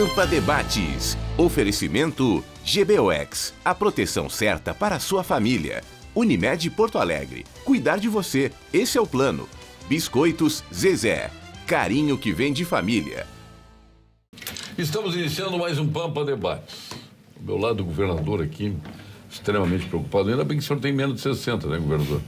Pampa Debates. Oferecimento GBOX, a proteção certa para a sua família. Unimed Porto Alegre, cuidar de você, esse é o plano. Biscoitos Zezé, carinho que vem de família. Estamos iniciando mais um Pampa Debates. Do meu lado, o governador aqui, extremamente preocupado. Ainda bem que o senhor tem menos de 60, né, governador?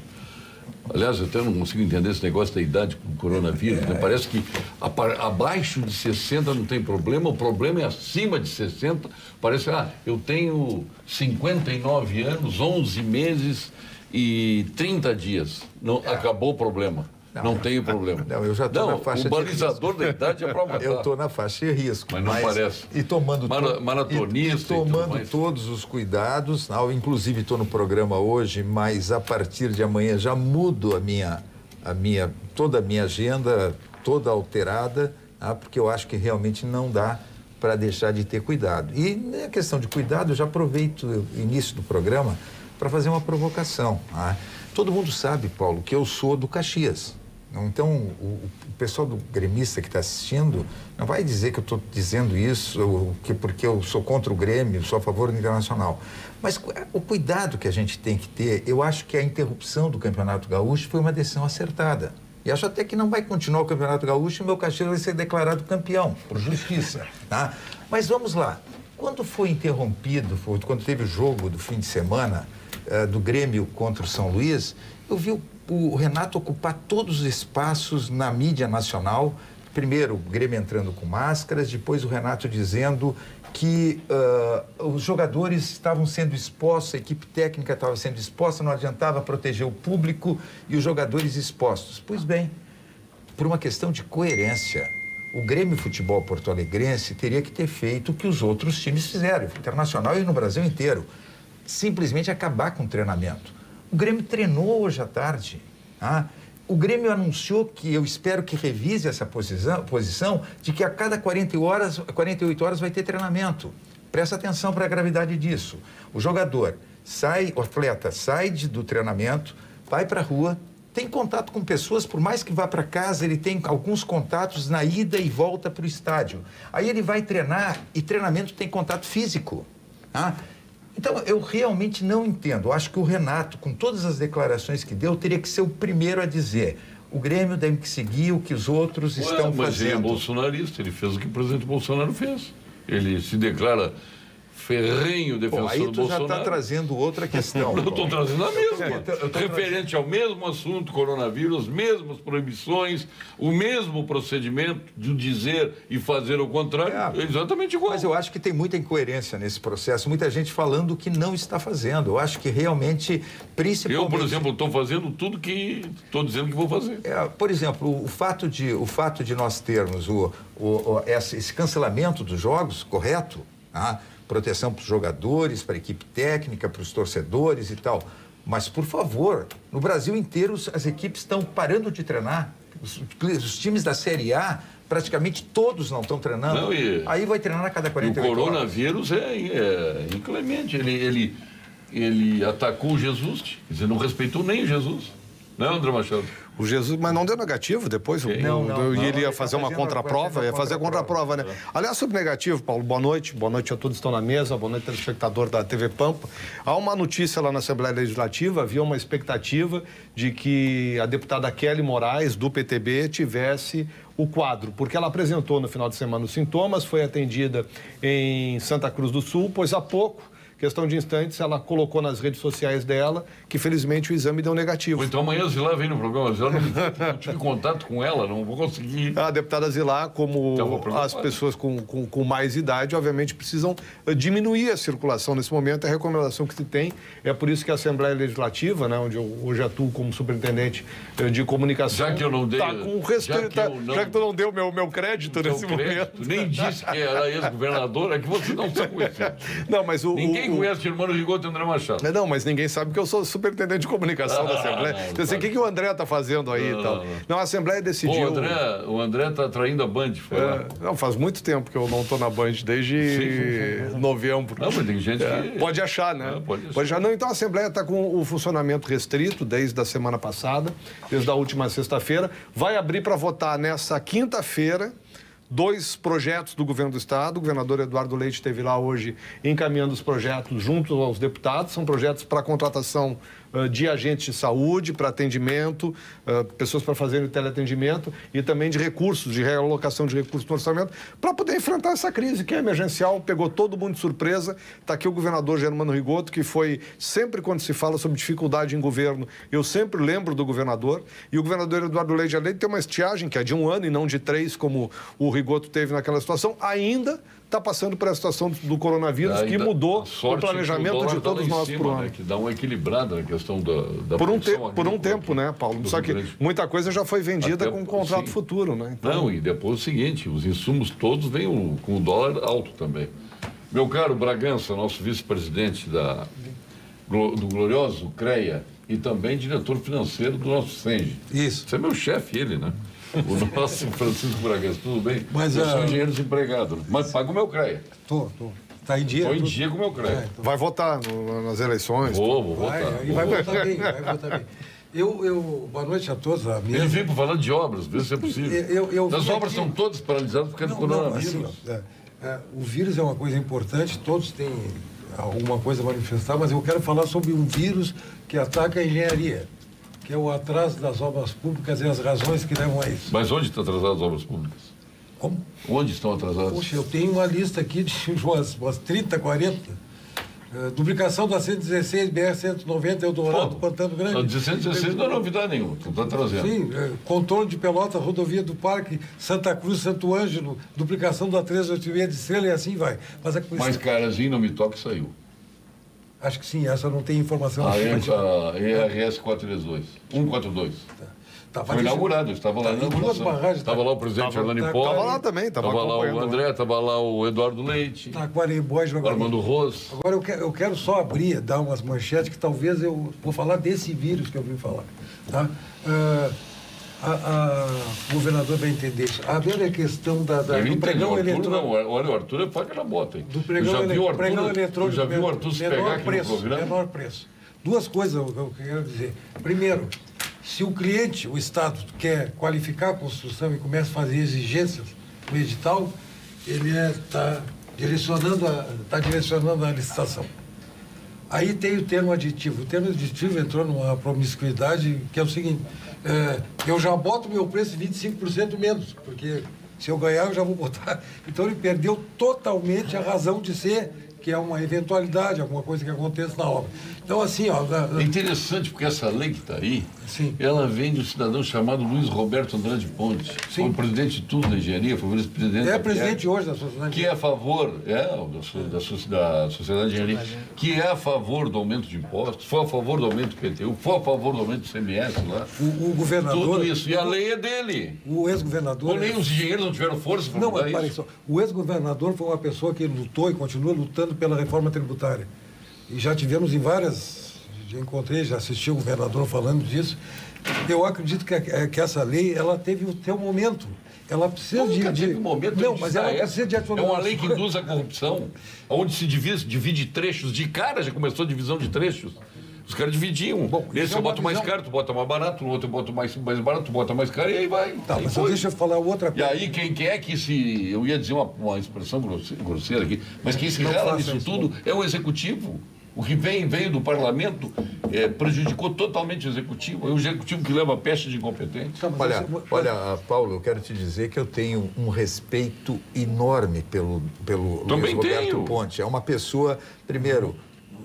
Aliás, eu até não consigo entender esse negócio da idade com o coronavírus. Né? Parece que abaixo de 60 não tem problema, o problema é acima de 60. Parece, eu tenho 59 anos, 11 meses e 30 dias. Não, acabou o problema. Não tem problema. Não, eu já estou na faixa de risco. O balizador da idade é para matar. Eu estou na faixa de risco. Mas não parece. E tomando, maratonista, e tomando todos os cuidados. Inclusive estou no programa hoje, mas a partir de amanhã já mudo toda a minha agenda, toda alterada, porque eu acho que realmente não dá para deixar de ter cuidado. E na questão de cuidado, eu já aproveito o início do programa para fazer uma provocação. Todo mundo sabe, Paulo, que eu sou do Caxias. Então, o pessoal do gremista que está assistindo não vai dizer que eu estou dizendo isso porque eu sou contra o Grêmio, sou a favor do Internacional. Mas o cuidado que a gente tem que ter, eu acho que a interrupção do Campeonato Gaúcho foi uma decisão acertada. E acho até que não vai continuar o Campeonato Gaúcho e o meu Caxias vai ser declarado campeão, por justiça. Tá? Mas vamos lá. Quando foi interrompido, quando teve o jogo do fim de semana do Grêmio contra o São Luís, eu vi o Renato ocupar todos os espaços na mídia nacional. Primeiro, o Grêmio entrando com máscaras, depois o Renato dizendo que os jogadores estavam sendo expostos, a equipe técnica estava sendo exposta, não adiantava proteger o público e os jogadores expostos. Pois bem, por uma questão de coerência, o Grêmio Futebol Porto-Alegrense teria que ter feito o que os outros times fizeram, internacional e no Brasil inteiro, simplesmente acabar com o treinamento. O Grêmio treinou hoje à tarde. O Grêmio anunciou que eu espero que revise essa posição de que a cada 48 horas vai ter treinamento. Presta atenção para a gravidade disso. O atleta sai do treinamento, vai para a rua, tem contato com pessoas, por mais que vá para casa, ele tem alguns contatos na ida e volta para o estádio. Aí ele vai treinar e treinamento tem contato físico. Então, eu realmente não entendo. Eu acho que o Renato, com todas as declarações que deu, teria que ser o primeiro a dizer: o Grêmio deve seguir o que os outros estão fazendo. Mas ele é bolsonarista, ele fez o que o presidente Bolsonaro fez. Ele se declara ferrenho defensor do Bolsonaro. Aí tu já está trazendo outra questão. Eu estou trazendo a mesma. Referente ao mesmo assunto, coronavírus, as mesmas proibições, o mesmo procedimento de dizer e fazer o contrário, é exatamente igual. Mas eu acho que tem muita incoerência nesse processo, muita gente falando o que não está fazendo. Eu acho que realmente, principalmente... Eu, por exemplo, estou fazendo tudo que estou dizendo que vou fazer. Por exemplo, o fato de nós termos esse cancelamento dos jogos, correto? Proteção para os jogadores, para a equipe técnica, para os torcedores e tal. Mas, por favor, no Brasil inteiro as equipes estão parando de treinar. Os times da Série A, praticamente todos não estão treinando. Aí vai treinar a cada 48 horas. O coronavírus é inclemente. Ele atacou Jesus, quer dizer, não respeitou nem Jesus. Não é, André Machado? O Jesus, mas não deu negativo depois? Não, ele ia fazer uma contraprova? Ia fazer a contraprova, né? Aliás, sobre negativo, Paulo, boa noite. Boa noite a todos que estão na mesa. Boa noite, telespectador da TV Pampa. Há uma notícia lá na Assembleia Legislativa, havia uma expectativa de que a deputada Kelly Moraes, do PTB, tivesse o quadro, porque ela apresentou no final de semana os sintomas, foi atendida em Santa Cruz do Sul, pois há pouco, questão de instantes, ela colocou nas redes sociais dela que, felizmente, o exame deu negativo. Então, amanhã a Zilá vem no programa. A Zilá não tive contato com ela, não vou conseguir. A deputada Zilá, como as pessoas com mais idade, obviamente, precisam diminuir a circulação nesse momento. A recomendação que se tem é por isso que a Assembleia Legislativa, né, onde eu hoje atuo como superintendente de comunicação... Já que eu não dei... Está com respeito... Já que tu não deu meu crédito nesse momento. Nem disse que era ex-governador, é que você não sabe conhecer. Não, mas Ninguém conhece o irmão Rigoto e André Machado. Não, mas ninguém sabe que eu sou superintendente de comunicação da Assembleia. Então, assim, o que o André está fazendo aí e tal? Não, a Assembleia decidiu... O André está traindo a Band, foi lá. Não, faz muito tempo que eu não estou na Band, desde novembro. Não, mas tem gente que... Pode achar, né? Pode achar. Não, então a Assembleia está com o funcionamento restrito desde a semana passada, desde a última sexta-feira. Vai abrir para votar nessa quinta-feira, 2 projetos do governo do Estado. O governador Eduardo Leite esteve lá hoje encaminhando os projetos junto aos deputados. São projetos para contratação de agentes de saúde, para atendimento, pessoas para fazerem teleatendimento e também de recursos, de realocação de recursos no orçamento, para poder enfrentar essa crise que é emergencial, pegou todo mundo de surpresa. Está aqui o governador Germano Rigoto, que foi sempre, quando se fala sobre dificuldade em governo, eu sempre lembro do governador. E o governador Eduardo Leite tem uma estiagem que é de 1 ano e não de 3, como o Rigoto teve naquela situação, ainda está passando por essa situação do coronavírus que mudou o planejamento de todos nós por ano. Né, que dá uma equilibrada na questão da por um tempo, né, Paulo? Só que muita coisa já foi vendida com um contrato futuro, né? Então... Não, e depois o seguinte, os insumos todos vêm com o dólar alto também. Meu caro Bragança, nosso vice-presidente do glorioso CREA e também diretor financeiro do nosso SENGE. Isso. Você é meu chefe, ele, né? O nosso Francisco Bragança, tudo bem? Mas, eu sou engenheiro desempregado, mas paga o meu CREA. Tô. Tá em dia? Estou em dia com o meu CREA. Então. Vai votar nas eleições? Vou votar. Vai votar bem, vai votar bem. Boa noite a todos. Eu vim para falar de obras, ver se é possível. As obras são todas paralisadas por causa do coronavírus. O vírus é uma coisa importante, todos têm alguma coisa a manifestar, mas eu quero falar sobre um vírus que ataca a engenharia, que é o atraso das obras públicas e as razões que levam a isso. Mas onde estão atrasadas as obras públicas? Como? Onde estão atrasadas? Poxa, eu tenho uma lista aqui de umas 30, 40. Duplicação da 116, BR-190, Eldorado, Pantano Grande. A 116 não é novidade nenhuma, está trazendo. Sim, contorno de Pelotas, rodovia do Parque, Santa Cruz, Santo Ângelo, duplicação da 386 de Estrela e assim vai. Mas Carazinho não me toque saiu. Acho que sim, essa não tem informação. A ERS 432, 142. Foi inaugurado, eu estava lá na inauguração. Estava lá o presidente Hernani Pó. Estava lá também, estava lá o André, estava lá o Eduardo Leite. O Armando Ros. Agora eu quero só abrir, dar umas manchetes que talvez eu vou falar desse vírus que eu vim falar. Tá? O governador vai entender isso. A primeira questão do pregão eletrônico. Olha, o Arthur é faca na bota. Hein? Do pregão eletrônico. Já viu o Arthur se pegar aqui no programa? Menor preço. Duas coisas que eu quero dizer. Primeiro, se o cliente, o Estado, quer qualificar a construção e começa a fazer exigências no edital, ele está direcionando a licitação. Aí tem o termo aditivo. O termo aditivo entrou numa promiscuidade que é o seguinte, eu já boto meu preço 25% menos, porque se eu ganhar eu já vou botar. Então ele perdeu totalmente a razão de ser, que é uma eventualidade, alguma coisa que aconteça na obra. Então, assim, ó... É interessante, porque essa lei que está aí, sim, ela vem de um cidadão chamado Luiz Roberto Andrade Ponte. Foi o presidente de tudo da engenharia, foi o vice-presidente... É presidente hoje da sociedade. Que é a favor, da sociedade de engenharia, que é a favor do aumento de impostos, foi a favor do aumento do PTU, foi a favor do aumento do CMS lá. O governador... Tudo isso, e a lei é dele. O ex-governador... Nem os engenheiros não tiveram força para mudar isso. Não, mas o ex-governador foi uma pessoa que lutou e continua lutando pela reforma tributária. E já tivemos em várias... Já encontrei, já assisti o governador falando disso. Eu acredito que essa lei, ela teve o seu momento. Ela precisa de momento. Não, mas ela precisa de atualização. É uma lei que induz a corrupção, onde se divide trechos. De cara já começou a divisão de trechos. Os caras dividiam. Nesse eu boto mais caro, tu bota mais barato, no outro eu boto mais barato, tu bota mais caro, e aí vai. Tá, mas deixa eu falar outra coisa. E aí quem é que se... Eu ia dizer uma expressão grosseira aqui, mas quem se rela nisso tudo é o executivo. O que veio do parlamento prejudicou totalmente o executivo. É o executivo que leva a peste de incompetente. Olha, Paulo, eu quero te dizer que eu tenho um respeito enorme pelo Luiz Roberto Ponte. É uma pessoa, primeiro,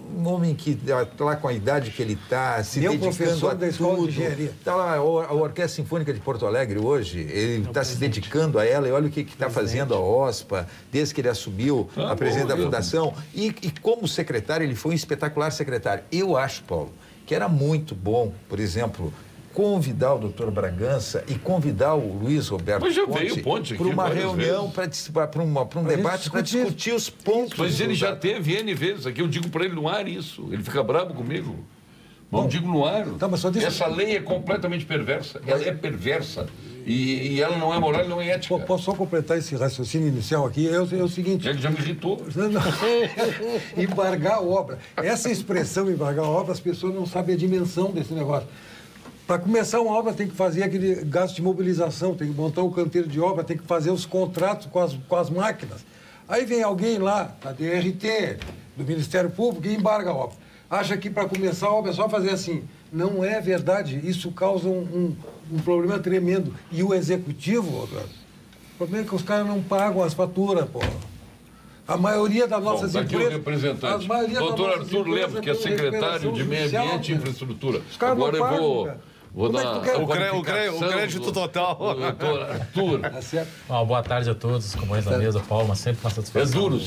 um homem que está lá com a idade que ele está, se dedicando a da escola de engenharia. Está lá a Orquestra Sinfônica de Porto Alegre hoje, ele está se dedicando a ela, e olha o que está fazendo a OSPA, desde que ele assumiu a presidência da fundação. E como secretário, ele foi um espetacular secretário. Eu acho, Paulo, que era muito bom, por exemplo, convidar o doutor Bragança e convidar o Luiz Roberto Ponte para uma reunião, para um debate, para discutir os pontos. Mas ele já teve N vezes aqui, eu digo para ele no ar isso, ele fica bravo comigo. Não digo no ar. Tá, mas só essa lei é completamente perversa, ela é perversa. E ela não é moral e não é ética. Posso só completar esse raciocínio inicial aqui? É o seguinte... Ele já me irritou. Embargar a obra. Essa expressão embargar a obra, as pessoas não sabem a dimensão desse negócio. Para começar uma obra tem que fazer aquele gasto de mobilização, tem que montar o canteiro de obra, tem que fazer os contratos com as máquinas. Aí vem alguém lá, da DRT, do Ministério Público, e embarga a obra. Acha que para começar a obra é só fazer assim. Não é verdade. Isso causa um problema tremendo. E o executivo, o problema é que os caras não pagam as faturas, pô. A maioria das nossas empresas... Aqui o representante. Doutor Arthur Lemos, que é secretário de Meio Ambiente e Infraestrutura. Agora eu vou dar o crédito total. Doutor Arthur. Boa tarde a todos, companheiros da mesa, Paulo, mas sempre uma satisfação.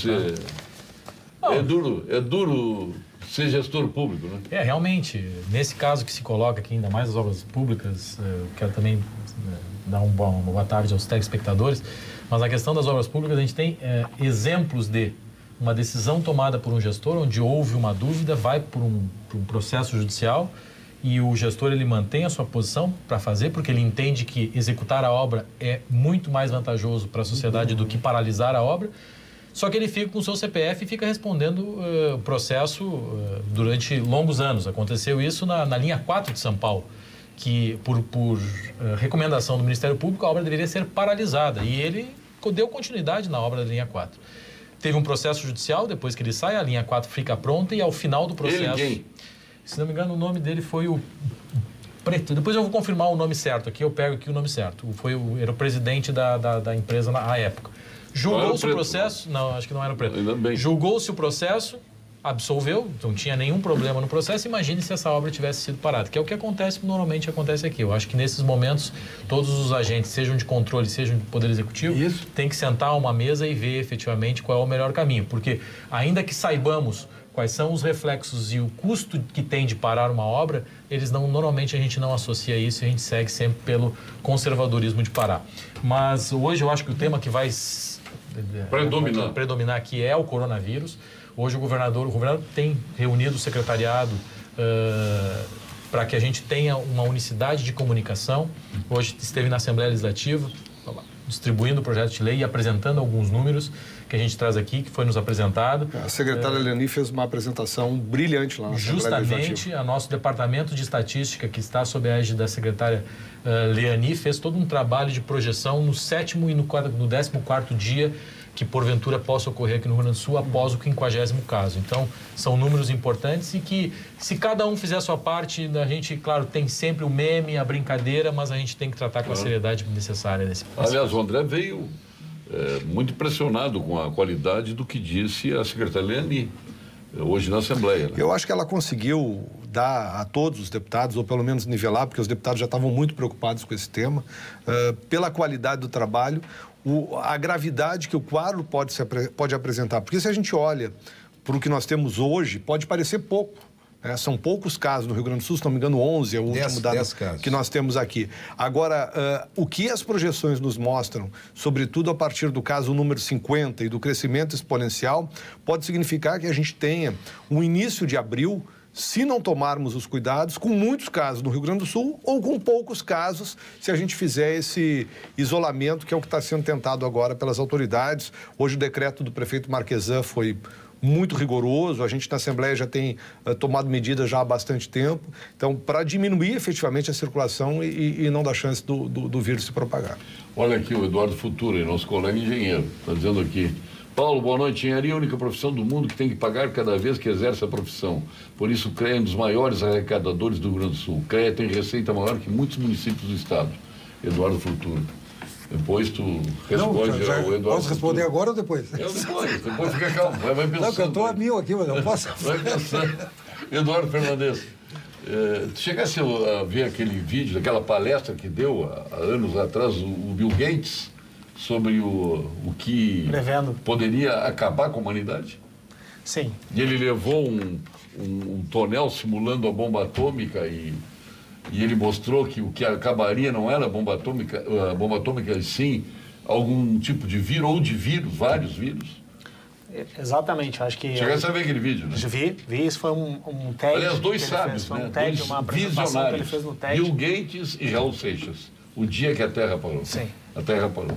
É duro ser gestor público, né? Realmente, nesse caso que se coloca aqui, ainda mais as obras públicas, eu quero também dar uma boa tarde aos telespectadores, mas na questão das obras públicas a gente tem exemplos de uma decisão tomada por um gestor, onde houve uma dúvida, vai por um processo judicial e o gestor ele mantém a sua posição para fazer, porque ele entende que executar a obra é muito mais vantajoso para a sociedade do que paralisar a obra. Só que ele fica com o seu CPF e fica respondendo o processo durante longos anos. Aconteceu isso na linha 4 de São Paulo, que por recomendação do Ministério Público a obra deveria ser paralisada. E ele deu continuidade na obra da linha 4. Teve um processo judicial, depois que ele sai, a linha 4 fica pronta e ao final do processo... Ele, se não me engano, o nome dele foi o Preto. Depois eu vou confirmar o nome certo aqui, eu pego aqui o nome certo. Era o presidente da empresa na época. Julgou-se o processo... Não, acho que não era o Preto. Julgou-se o processo, absolveu, não tinha nenhum problema no processo. Imagine se essa obra tivesse sido parada, que é o que normalmente acontece aqui. Eu acho que nesses momentos, todos os agentes, sejam de controle, sejam de poder executivo, tem que sentar a uma mesa e ver efetivamente qual é o melhor caminho. Porque ainda que saibamos quais são os reflexos e o custo que tem de parar uma obra, normalmente a gente não associa isso e a gente segue sempre pelo conservadorismo de parar. Mas hoje eu acho que o tema que vai predominar aqui é o coronavírus. Hoje o governador tem reunido o secretariado para que a gente tenha uma unicidade de comunicação. Hoje esteve na Assembleia Legislativa distribuindo o projeto de lei e apresentando alguns números que a gente traz aqui, que foi nos apresentado. A secretária Leani fez uma apresentação brilhante lá na Assembleia Legislativa. Justamente, o nosso departamento de estatística, que está sob a égide da secretária Leani, fez todo um trabalho de projeção no 7º e no 14º dia que porventura possa ocorrer aqui no Rio Grande do Sul após o 50º caso. Então, são números importantes e que, se cada um fizer a sua parte, a gente, claro, tem sempre o meme, a brincadeira, mas a gente tem que tratar com a seriedade necessária nesse processo. Aliás, o André veio muito impressionado com a qualidade do que disse a secretária Leani hoje na Assembleia. Né? Eu acho que ela conseguiu dar a todos os deputados, ou pelo menos nivelar, porque os deputados já estavam muito preocupados com esse tema, pela qualidade do trabalho, a gravidade que o quadro pode apresentar. Porque se a gente olha para o que nós temos hoje, pode parecer pouco. São poucos casos no Rio Grande do Sul, se não me engano, 11 é o último dado que nós temos aqui. Agora, o que as projeções nos mostram, sobretudo a partir do caso número 50 e do crescimento exponencial, pode significar que a gente tenha um início de abril, se não tomarmos os cuidados, com muitos casos no Rio Grande do Sul ou com poucos casos, se a gente fizer esse isolamento, que é o que está sendo tentado agora pelas autoridades. Hoje o decreto do prefeito Marquesan foi muito rigoroso, a gente na Assembleia já tem tomado medidas já há bastante tempo, então para diminuir efetivamente a circulação e não dar chance do vírus se propagar. Olha aqui o Eduardo Futura, nosso colega engenheiro, está dizendo aqui: Paulo, boa noite. Engenharia é a única profissão do mundo que tem que pagar cada vez que exerce a profissão. Por isso, o CREA é um dos maiores arrecadadores do Rio Grande do Sul. O CREA tem receita maior que muitos municípios do estado. Eduardo Futuro. Depois tu responde ao Eduardo. Posso responder agora ou depois? Depois fica calmo. Vai pensando. Não, que eu estou a 1000 aqui, mas não posso. Vai pensando. Eduardo Fernandes, tu chegasse a ver aquele vídeo, aquela palestra que deu há anos atrás o Bill Gates sobre o que poderia acabar com a humanidade? Sim. E ele levou um tonel simulando a bomba atômica e ele mostrou que o que acabaria não era a bomba atômica, e sim algum tipo de vírus, ou de vírus, vários vírus. Exatamente, acho que... Chegasse a ver aquele vídeo, né? Vi, isso foi um TED. Aliás, dois sábios, né? Um TED, uma apresentação que ele fez no TED. Bill Gates e Raul Seixas. O dia que a Terra parou. Sim. A Terra parou.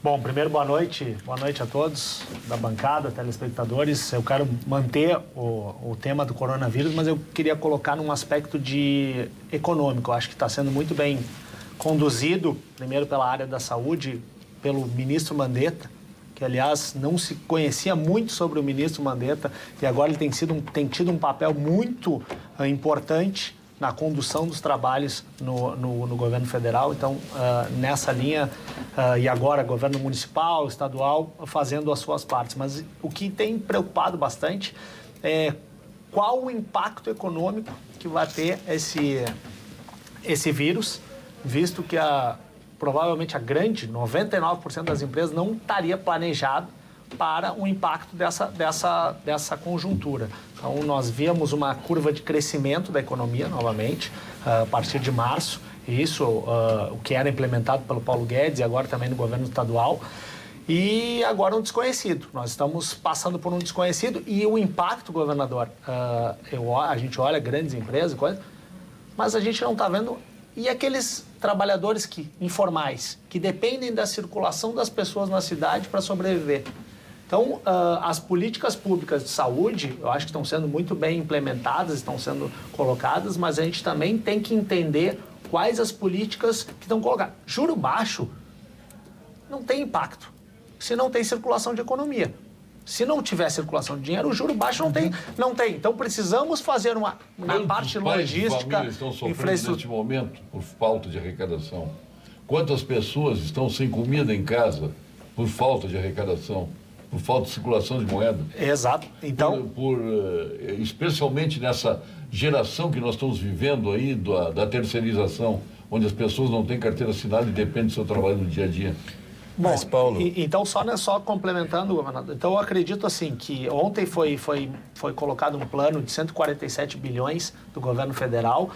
Bom, primeiro, boa noite a todos da bancada, telespectadores. Eu quero manter o tema do coronavírus, mas eu queria colocar num aspecto econômico. Eu acho que está sendo muito bem conduzido, primeiro pela área da saúde, pelo ministro Mandetta, que, aliás, não se conhecia muito sobre o ministro Mandetta, e agora ele tem tido um papel muito importante na condução dos trabalhos no governo federal. Então, nessa linha, e agora governo municipal, estadual, fazendo as suas partes. Mas o que tem preocupado bastante é qual o impacto econômico que vai ter esse vírus, visto que provavelmente a grande, 99% das empresas não estaria planejado para o impacto dessa conjuntura. Então, nós víamos uma curva de crescimento da economia, novamente, a partir de março, isso o que era implementado pelo Paulo Guedes e agora também no governo estadual, e agora um desconhecido. Nós estamos passando por um desconhecido e o impacto, governador, a gente olha grandes empresas, mas a gente não está vendo. E aqueles trabalhadores informais, que dependem da circulação das pessoas na cidade para sobreviver. Então, as políticas públicas de saúde, eu acho que estão sendo muito bem implementadas, estão sendo colocadas, mas a gente também tem que entender quais as políticas que estão colocadas. Juro baixo não tem impacto, se não tem circulação de economia. Se não tiver circulação de dinheiro, o juro baixo não tem. Então, precisamos fazer na parte logística... Quantos estão sofrendo neste momento por falta de arrecadação? Quantas pessoas estão sem comida em casa por falta de arrecadação? Por falta de circulação de moeda? Exato. Então... especialmente nessa geração que nós estamos vivendo aí da terceirização, onde as pessoas não têm carteira assinada e dependem do seu trabalho no dia a dia. Bom, mas, Paulo... Então, só complementando, governador, então eu acredito assim que ontem foi colocado um plano de 147 bilhões do governo federal,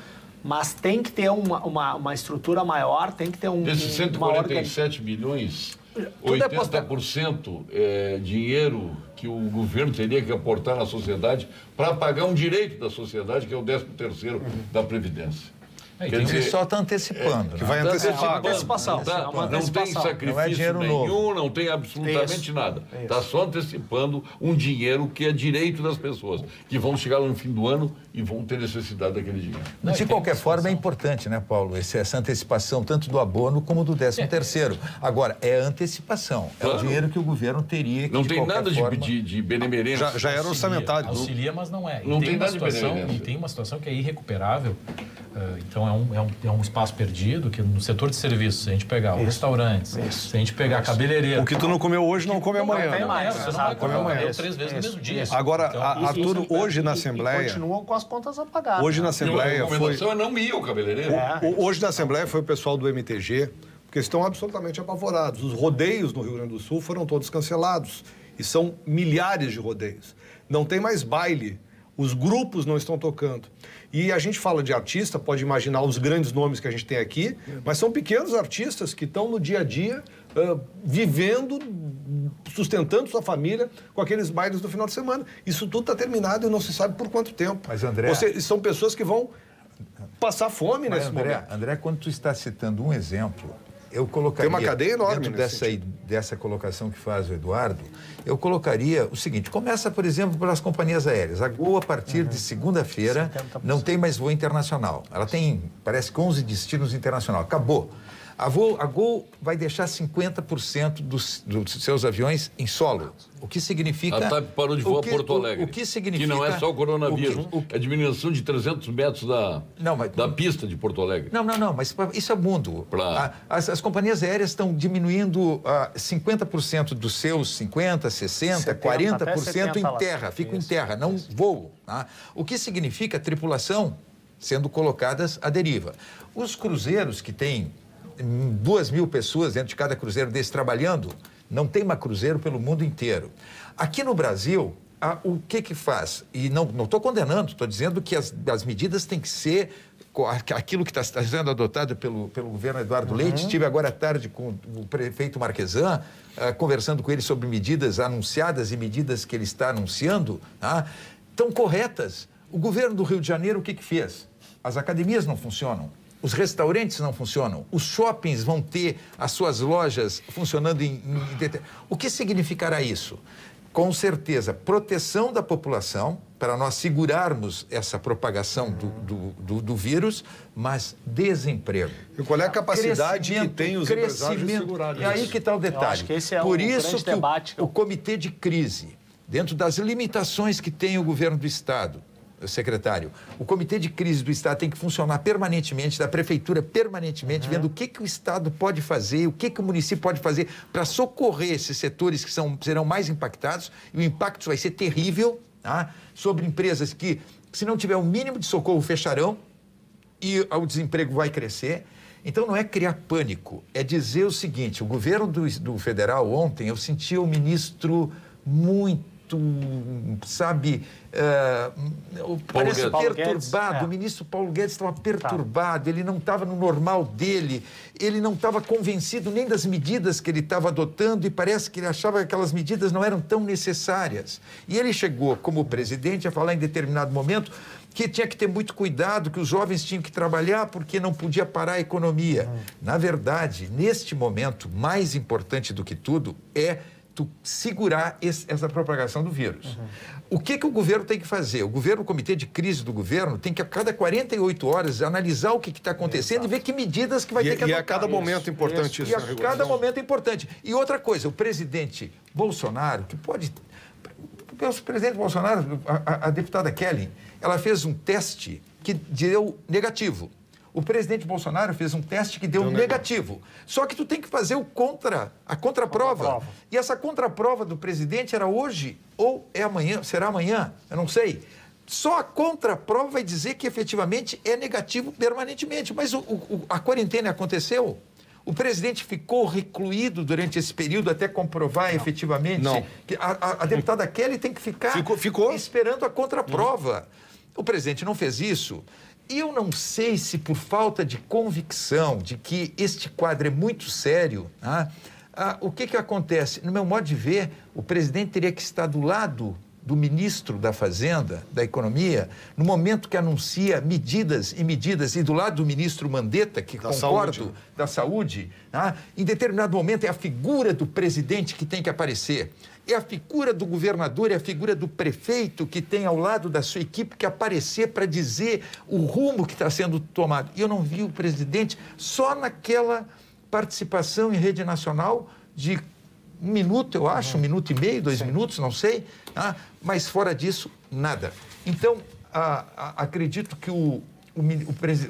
mas tem que ter uma estrutura maior, tem que ter Desses 147 bilhões, 80% é dinheiro que o governo teria que aportar na sociedade para pagar um direito da sociedade, que é o 13º da Previdência. Quer dizer, só está antecipando. Que vai antecipar. Antecipação. Não tem sacrifício nenhum, não tem absolutamente nada. Está só antecipando um dinheiro que é direito das pessoas, que vão chegar no fim do ano e vão ter necessidade daquele dinheiro. Mas, de qualquer forma, é importante, né, Paulo? Essa antecipação tanto do abono como do 13º. Agora, é antecipação. Claro. É o dinheiro que o governo teria que, não tem nada de benemerência. Já era orçamentário. Auxilia, mas não é. Não tem nada de benemerência. E tem uma situação que é irrecuperável. Então, é um espaço perdido que no setor de serviços, se a gente pegar restaurantes, se a gente pegar cabeleireiro... O que tu não comeu hoje, não come amanhã. Não tem mais, você não vai comer amanhã. 3 vezes no mesmo dia. Agora, Arthur, hoje na Assembleia... continuam com as contas a pagar. Hoje na Assembleia foi... A recomendação é não ir ao cabeleireiro. Hoje na Assembleia foi o pessoal do MTG, porque estão absolutamente apavorados. Os rodeios no Rio Grande do Sul foram todos cancelados. E são milhares de rodeios. Não tem mais baile. Os grupos não estão tocando. E a gente fala de artista, pode imaginar os grandes nomes que a gente tem aqui, mas são pequenos artistas que estão no dia a dia vivendo, sustentando sua família com aqueles bailes do final de semana. Isso tudo está terminado e não se sabe por quanto tempo. Mas, André... são pessoas que vão passar fome nesse momento. André, quando tu está citando um exemplo... Eu colocaria, tem uma cadeia enorme dessa colocação que faz o Eduardo, eu colocaria o seguinte: começa, por exemplo, pelas companhias aéreas. A Gol, a partir de segunda-feira, não tem mais voo internacional. Ela tem, parece que 11 destinos internacionais. Acabou. A Gol vai deixar 50% dos seus aviões em solo. O que significa... A TAP parou de voar a Porto Alegre. O que significa... Que não é só o coronavírus. É a diminuição de 300 metros da pista de Porto Alegre. Não, mas isso é o mundo. As companhias aéreas estão diminuindo 50% dos seus 50%, 60%, 40% em terra. Ficam em terra, não voam. Tá? O que significa tripulação sendo colocadas à deriva. Os cruzeiros que têm 2.000 pessoas dentro de cada cruzeiro desse trabalhando, não tem mais cruzeiro pelo mundo inteiro. Aqui no Brasil, o que faz? E não estou condenando, estou dizendo que as medidas têm que ser aquilo que está sendo adotado pelo governo Eduardo Leite. Estive agora à tarde com o prefeito Marquesan, conversando com ele sobre medidas anunciadas e medidas que ele está anunciando, estão corretas. O governo do Rio de Janeiro, o que fez? As academias não funcionam. os restaurantes não funcionam, os shoppings vão ter as suas lojas funcionando O que significará isso? Com certeza, proteção da população, para nós segurarmos essa propagação do vírus, mas desemprego. E qual é a capacidade que tem os empresários de segurar isso? E aí que está o detalhe. Eu acho que esse é Por um isso grande que debate. o comitê de crise, dentro das limitações que tem o governo do Estado, secretário, o comitê de crise do Estado tem que funcionar permanentemente, da prefeitura permanentemente, vendo o que o Estado pode fazer, o que o município pode fazer para socorrer esses setores que serão mais impactados, e o impacto vai ser terrível, tá? Sobre empresas que, se não tiver o mínimo de socorro, fecharão e o desemprego vai crescer. Então, não é criar pânico, é dizer o seguinte: o governo do federal, ontem, eu senti o ministro muito, sabe, parece perturbado. O ministro Paulo Guedes estava perturbado, ele não estava no normal dele, ele não estava convencido nem das medidas que ele estava adotando, e parece que ele achava que aquelas medidas não eram tão necessárias. E ele chegou, como presidente, a falar em determinado momento que tinha que ter muito cuidado, que os jovens tinham que trabalhar porque não podia parar a economia. Na verdade, neste momento, mais importante do que tudo é tu segurar essa propagação do vírus. O que o governo tem que fazer? O comitê de crise do governo tem que, a cada 48 horas, analisar o que está acontecendo e ver que medidas que vai ter que adotar. E a cada momento importante isso. E a cada momento é importante. E outra coisa, o presidente Bolsonaro, que pode... O presidente Bolsonaro, a deputada Kelly, ela fez um teste que deu negativo. O presidente Bolsonaro fez um teste que deu negativo. Só que tu tem que fazer a contraprova. E essa contraprova do presidente era hoje ou é amanhã, será amanhã, eu não sei. Só a contraprova vai dizer que efetivamente é negativo permanentemente. Mas a quarentena aconteceu. O presidente ficou recluído durante esse período até comprovar efetivamente. Não. Que a deputada Kelly tem que ficar esperando a contraprova. O presidente não fez isso. E eu não sei se por falta de convicção de que este quadro é muito sério, o que acontece? No meu modo de ver, o presidente teria que estar do lado do ministro da Fazenda, da Economia, no momento que anuncia medidas, e do lado do ministro Mandetta, que concordo, da Saúde, em determinado momento é a figura do presidente que tem que aparecer. É a figura do governador, é a figura do prefeito que tem ao lado da sua equipe que aparecer para dizer o rumo que está sendo tomado. E eu não vi o presidente só naquela participação em rede nacional de 1 minuto, eu acho, 1 minuto e meio, 2 minutos, não sei, mas fora disso, nada. Então, acredito que o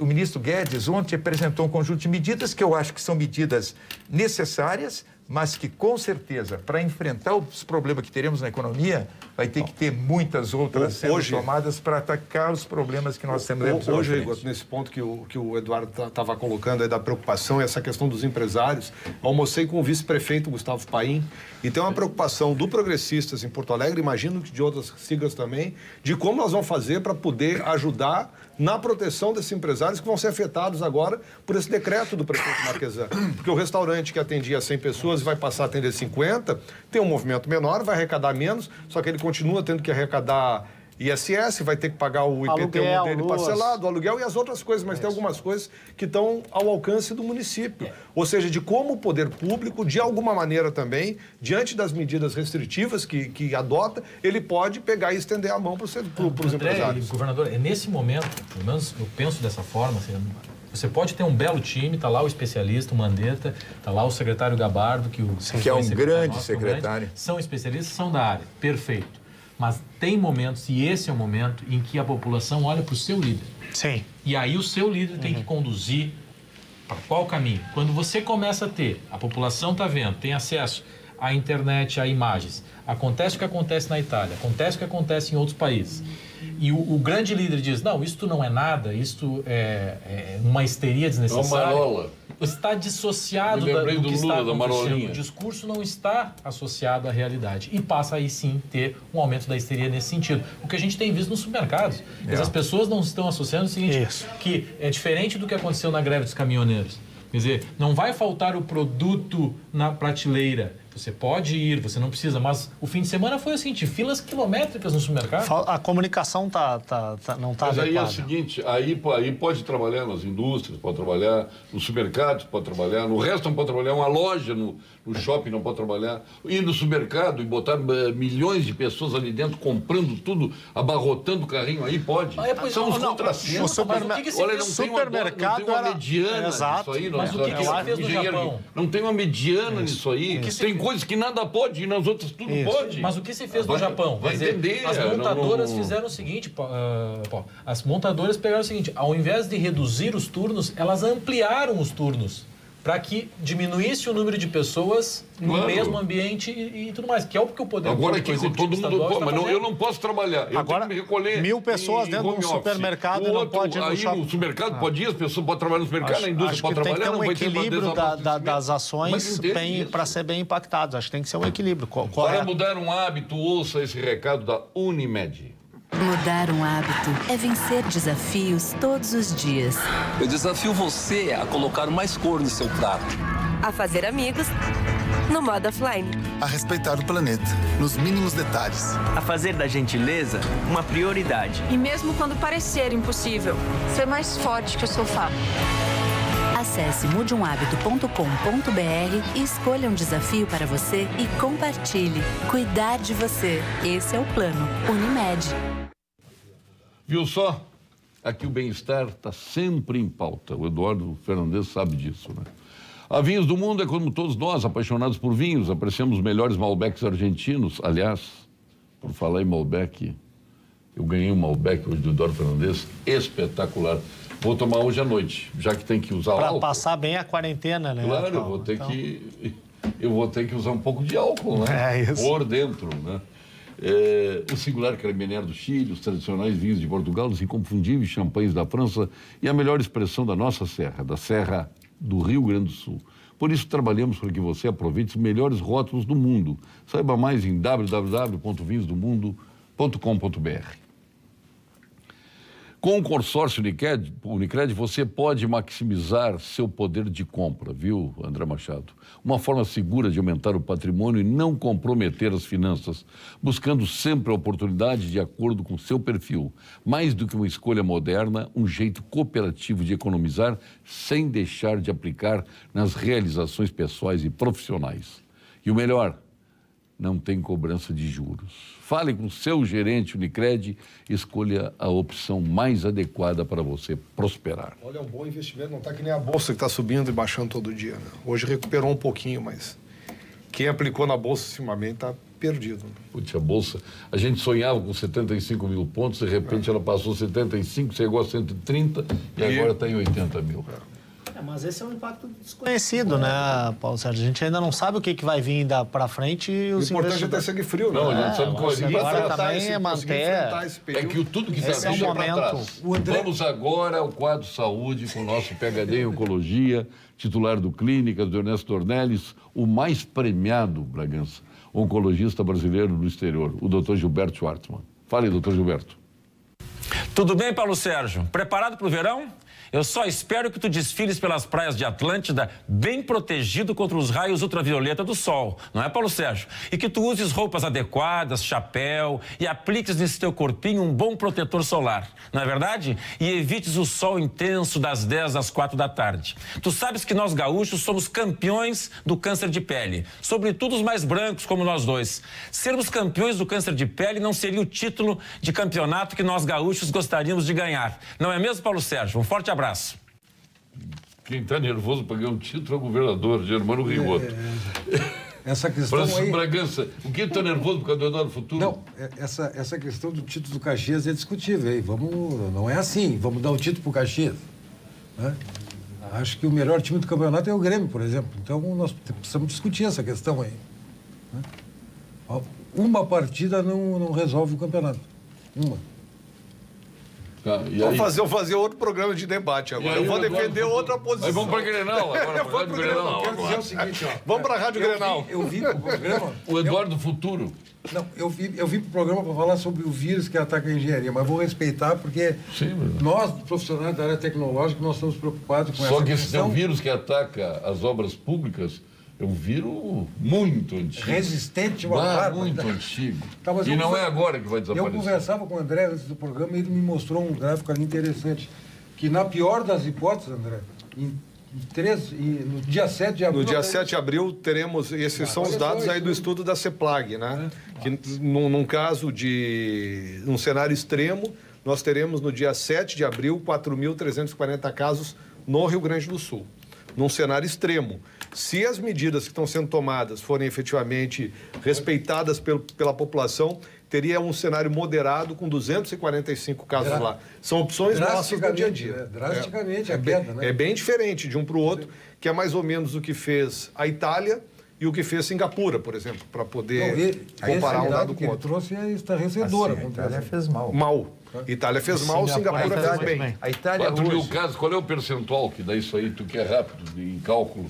ministro Guedes ontem apresentou um conjunto de medidas que eu acho que são medidas necessárias, mas que, com certeza, para enfrentar os problemas que teremos na economia, vai ter que ter muitas outras sendo tomadas para atacar os problemas que nós temos. Hoje, Igor, nesse ponto que o Eduardo estava colocando aí da preocupação, essa questão dos empresários, almocei com o vice-prefeito Gustavo Paim, e tem uma preocupação do Progressistas em Porto Alegre, imagino que de outras siglas também, de como nós vamos fazer para poder ajudar na proteção desses empresários que vão ser afetados agora por esse decreto do prefeito Marquesan. Porque o restaurante que atendia 100 pessoas vai passar a atender 50, tem um movimento menor, vai arrecadar menos, só que ele continua tendo que arrecadar ISS, vai ter que pagar o IPTU dele parcelado, o aluguel e as outras coisas, mas tem algumas coisas que estão ao alcance do município. Ou seja, de como o poder público, de alguma maneira também, diante das medidas restritivas que adota, ele pode pegar e estender a mão para os empresários. Governador, é nesse momento, pelo menos eu penso dessa forma, assim, você pode ter um belo time, está lá o especialista, o Mandetta, está lá o secretário Gabardo, que é um grande secretário. São especialistas, são da área, perfeito. Mas tem momentos, e esse é o momento, em que a população olha para o seu líder. Sim. E aí o seu líder tem que conduzir para qual caminho? Quando você começa a ter, a população está vendo, tem acesso à internet, a imagens, acontece o que acontece na Itália, acontece o que acontece em outros países. E o grande líder diz, não, isto não é nada, isto é uma histeria desnecessária. É uma marola. Você está dissociado do que está acontecendo. O discurso não está associado à realidade. E passa aí sim ter um aumento da histeria nesse sentido. O que a gente tem visto nos supermercados. Mas as pessoas não estão associando o seguinte, que é diferente do que aconteceu na greve dos caminhoneiros. Quer dizer, não vai faltar o produto na prateleira. Você pode ir, você não precisa, mas o fim de semana foi o seguinte, filas quilométricas no supermercado. A comunicação não está Mas aí é adequada. o seguinte, aí pode trabalhar nas indústrias, pode trabalhar nos supermercados, pode trabalhar, no resto não pode trabalhar, uma loja no shopping não pode trabalhar, ir no supermercado e botar milhões de pessoas ali dentro comprando tudo, abarrotando o carrinho, aí pode. São os contrassensos. Olha, supermercado não tem uma mediana nisso aí. Mas o que se fez no Japão? Não tem uma mediana nisso aí. Tem coisas que nada pode e nas outras tudo pode. Mas o que se fez no Japão? Vai entender. As montadoras fizeram o seguinte, as montadoras pegaram o seguinte, ao invés de reduzir os turnos, elas ampliaram os turnos para que diminuísse o número de pessoas no mesmo ambiente e tudo mais, que é o que o poder agora aqui com todo mundo pode, mas eu não posso trabalhar. Eu agora, tenho que me recolher. 1000 pessoas dentro de um supermercado não pode ir no shopping. No supermercado pode ir, as pessoas podem trabalhar no supermercado, na indústria pode trabalhar, não vai ter um equilíbrio das ações para ser bem impactados. Acho que tem que ser um equilíbrio. Para mudar um hábito, ouça esse recado da Unimed. Mudar um hábito é vencer desafios todos os dias. Eu desafio você a colocar mais cor no seu prato. A fazer amigos no modo offline. A respeitar o planeta, nos mínimos detalhes. A fazer da gentileza uma prioridade. E mesmo quando parecer impossível, ser mais forte que o sofá. Acesse mudeumhabito.com.br e escolha um desafio para você e compartilhe. Cuidar de você. Esse é o plano Unimed. Viu só? Aqui o bem-estar está sempre em pauta. O Eduardo Fernandes sabe disso, né? A Vinhos do Mundo é como todos nós, apaixonados por vinhos. Apreciamos os melhores Malbecs argentinos. Aliás, por falar em Malbec, eu ganhei um Malbec hoje do Eduardo Fernandes, espetacular. Vou tomar hoje à noite, já que tem que usar álcool. Para passar bem a quarentena, né? Claro, eu vou ter que usar um pouco de álcool, né? É isso. Por dentro, né? O singular Carmener do Chile, os tradicionais vinhos de Portugal, os inconfundíveis champanhes da França e a melhor expressão da nossa serra, da Serra do Rio Grande do Sul. Por isso, trabalhamos para que você aproveite os melhores rótulos do mundo. Saiba mais em www.vinhosdomundo.com.br. Com o consórcio Unicred, você pode maximizar seu poder de compra, viu, André Machado? Uma forma segura de aumentar o patrimônio e não comprometer as finanças, buscando sempre a oportunidade de acordo com seu perfil. Mais do que uma escolha moderna, um jeito cooperativo de economizar sem deixar de aplicar nas realizações pessoais e profissionais. E o melhor, não tem cobrança de juros. Fale com seu gerente Unicred e escolha a opção mais adequada para você prosperar. Olha, é um bom investimento, não está que nem a bolsa que está subindo e baixando todo dia. Né? Hoje recuperou um pouquinho, mas quem aplicou na bolsa ultimamente está perdido. Putz, a bolsa, a gente sonhava com 75 mil pontos, de repente ela passou 75, chegou a 130 e agora está em 80 mil. Mas esse é um impacto desconhecido, né, Paulo Sérgio? A gente ainda não sabe o que vai vir para frente. E o importante é ter sangue frio, né? Não, a gente sabe que vai vir agora também é manter. É que tudo que está vindo é para trás. Vamos agora ao quadro Saúde com o nosso PhD em Oncologia, titular do Clínicas, do Ernesto Dornelles, o mais premiado, Bragança, oncologista brasileiro no exterior, o Dr. Gilberto Schwartzman. Fale, Dr. Gilberto. Tudo bem, Paulo Sérgio? Preparado para o verão? Eu só espero que tu desfiles pelas praias de Atlântida bem protegido contra os raios ultravioleta do sol, não é, Paulo Sérgio? E que tu uses roupas adequadas, chapéu e apliques nesse teu corpinho um bom protetor solar, não é verdade? E evites o sol intenso das 10 às 4 da tarde. Tu sabes que nós gaúchos somos campeões do câncer de pele, sobretudo os mais brancos como nós dois. Sermos campeões do câncer de pele não seria o título de campeonato que nós gaúchos gostaríamos de ganhar. Não é mesmo, Paulo Sérgio? Um forte abraço. Quem está nervoso para ganhar um título é o governador, Germano Rigoto. Essa questão Francisco aí... Bragança, o que está nervoso por causa do Eduardo Futuro? Não, essa questão do título do Caxias é discutível. Aí. Não é assim, vamos dar o título para o Caxias. Né? Acho que o melhor time do campeonato é o Grêmio, por exemplo. Então, nós precisamos discutir essa questão aí. Né? Uma partida não resolve o campeonato. Uma. Tá, vamos fazer outro programa de debate agora. Eu vou defender outra posição. Aí vamos para Grenal agora. Vamos para Grenal. Quero dizer o seguinte, ó. Vamos para a Rádio Grenal. Eu vi pro programa... O Eduardo Futuro. Não, eu vi pro programa para falar sobre o vírus que ataca a engenharia, mas vou respeitar porque nós, profissionais da área tecnológica, nós estamos preocupados com essa questão. Só que esse é um vírus que ataca as obras públicas, É um vírus muito antigo. Resistente ao barba. Muito antigo. Tá, e não é agora que vai desaparecer. Eu conversava com o André antes do programa e ele me mostrou um gráfico ali interessante. Que na pior das hipóteses, André, no dia 7 de abril... No dia 7 de abril teremos, esses são os dados aí do estudo da CEPLAG, né? Que num caso num cenário extremo, nós teremos no dia 7 de abril 4.340 casos no Rio Grande do Sul. Num cenário extremo. Se as medidas que estão sendo tomadas forem efetivamente respeitadas pela população, teria um cenário moderado com 245 casos lá. São opções nossas do dia a dia. Drasticamente a queda, né? É bem diferente de um para o outro, que é mais ou menos o que fez a Itália e o que fez Singapura, por exemplo, para poder comparar um dado com o outro. Trouxe é estarrecedora. A Itália fez mal. Itália fez mal, Singapura fez bem. A Itália 4.000 casos, qual é o percentual que dá isso aí? Tu que é rápido em cálculo.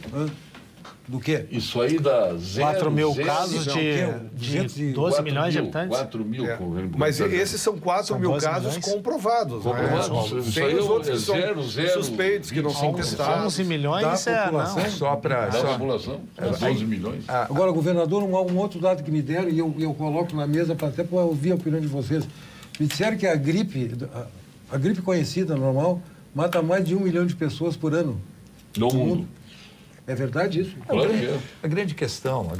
Do quê? Isso aí dá 4.000 casos de 12 milhões de habitantes? 4.000. Mas esses são 4.000 casos comprovados. Comprovados. Tem os outros que são suspeitos, que não são testados. 11 milhões da população. Só para... Da população? 12 milhões. Agora, governador, um outro dado que me deram, e eu coloco na mesa até para ouvir a opinião de vocês. Me disseram que a gripe conhecida, normal, mata mais de 1 milhão de pessoas por ano. No mundo. É verdade isso? Claro que é. A grande questão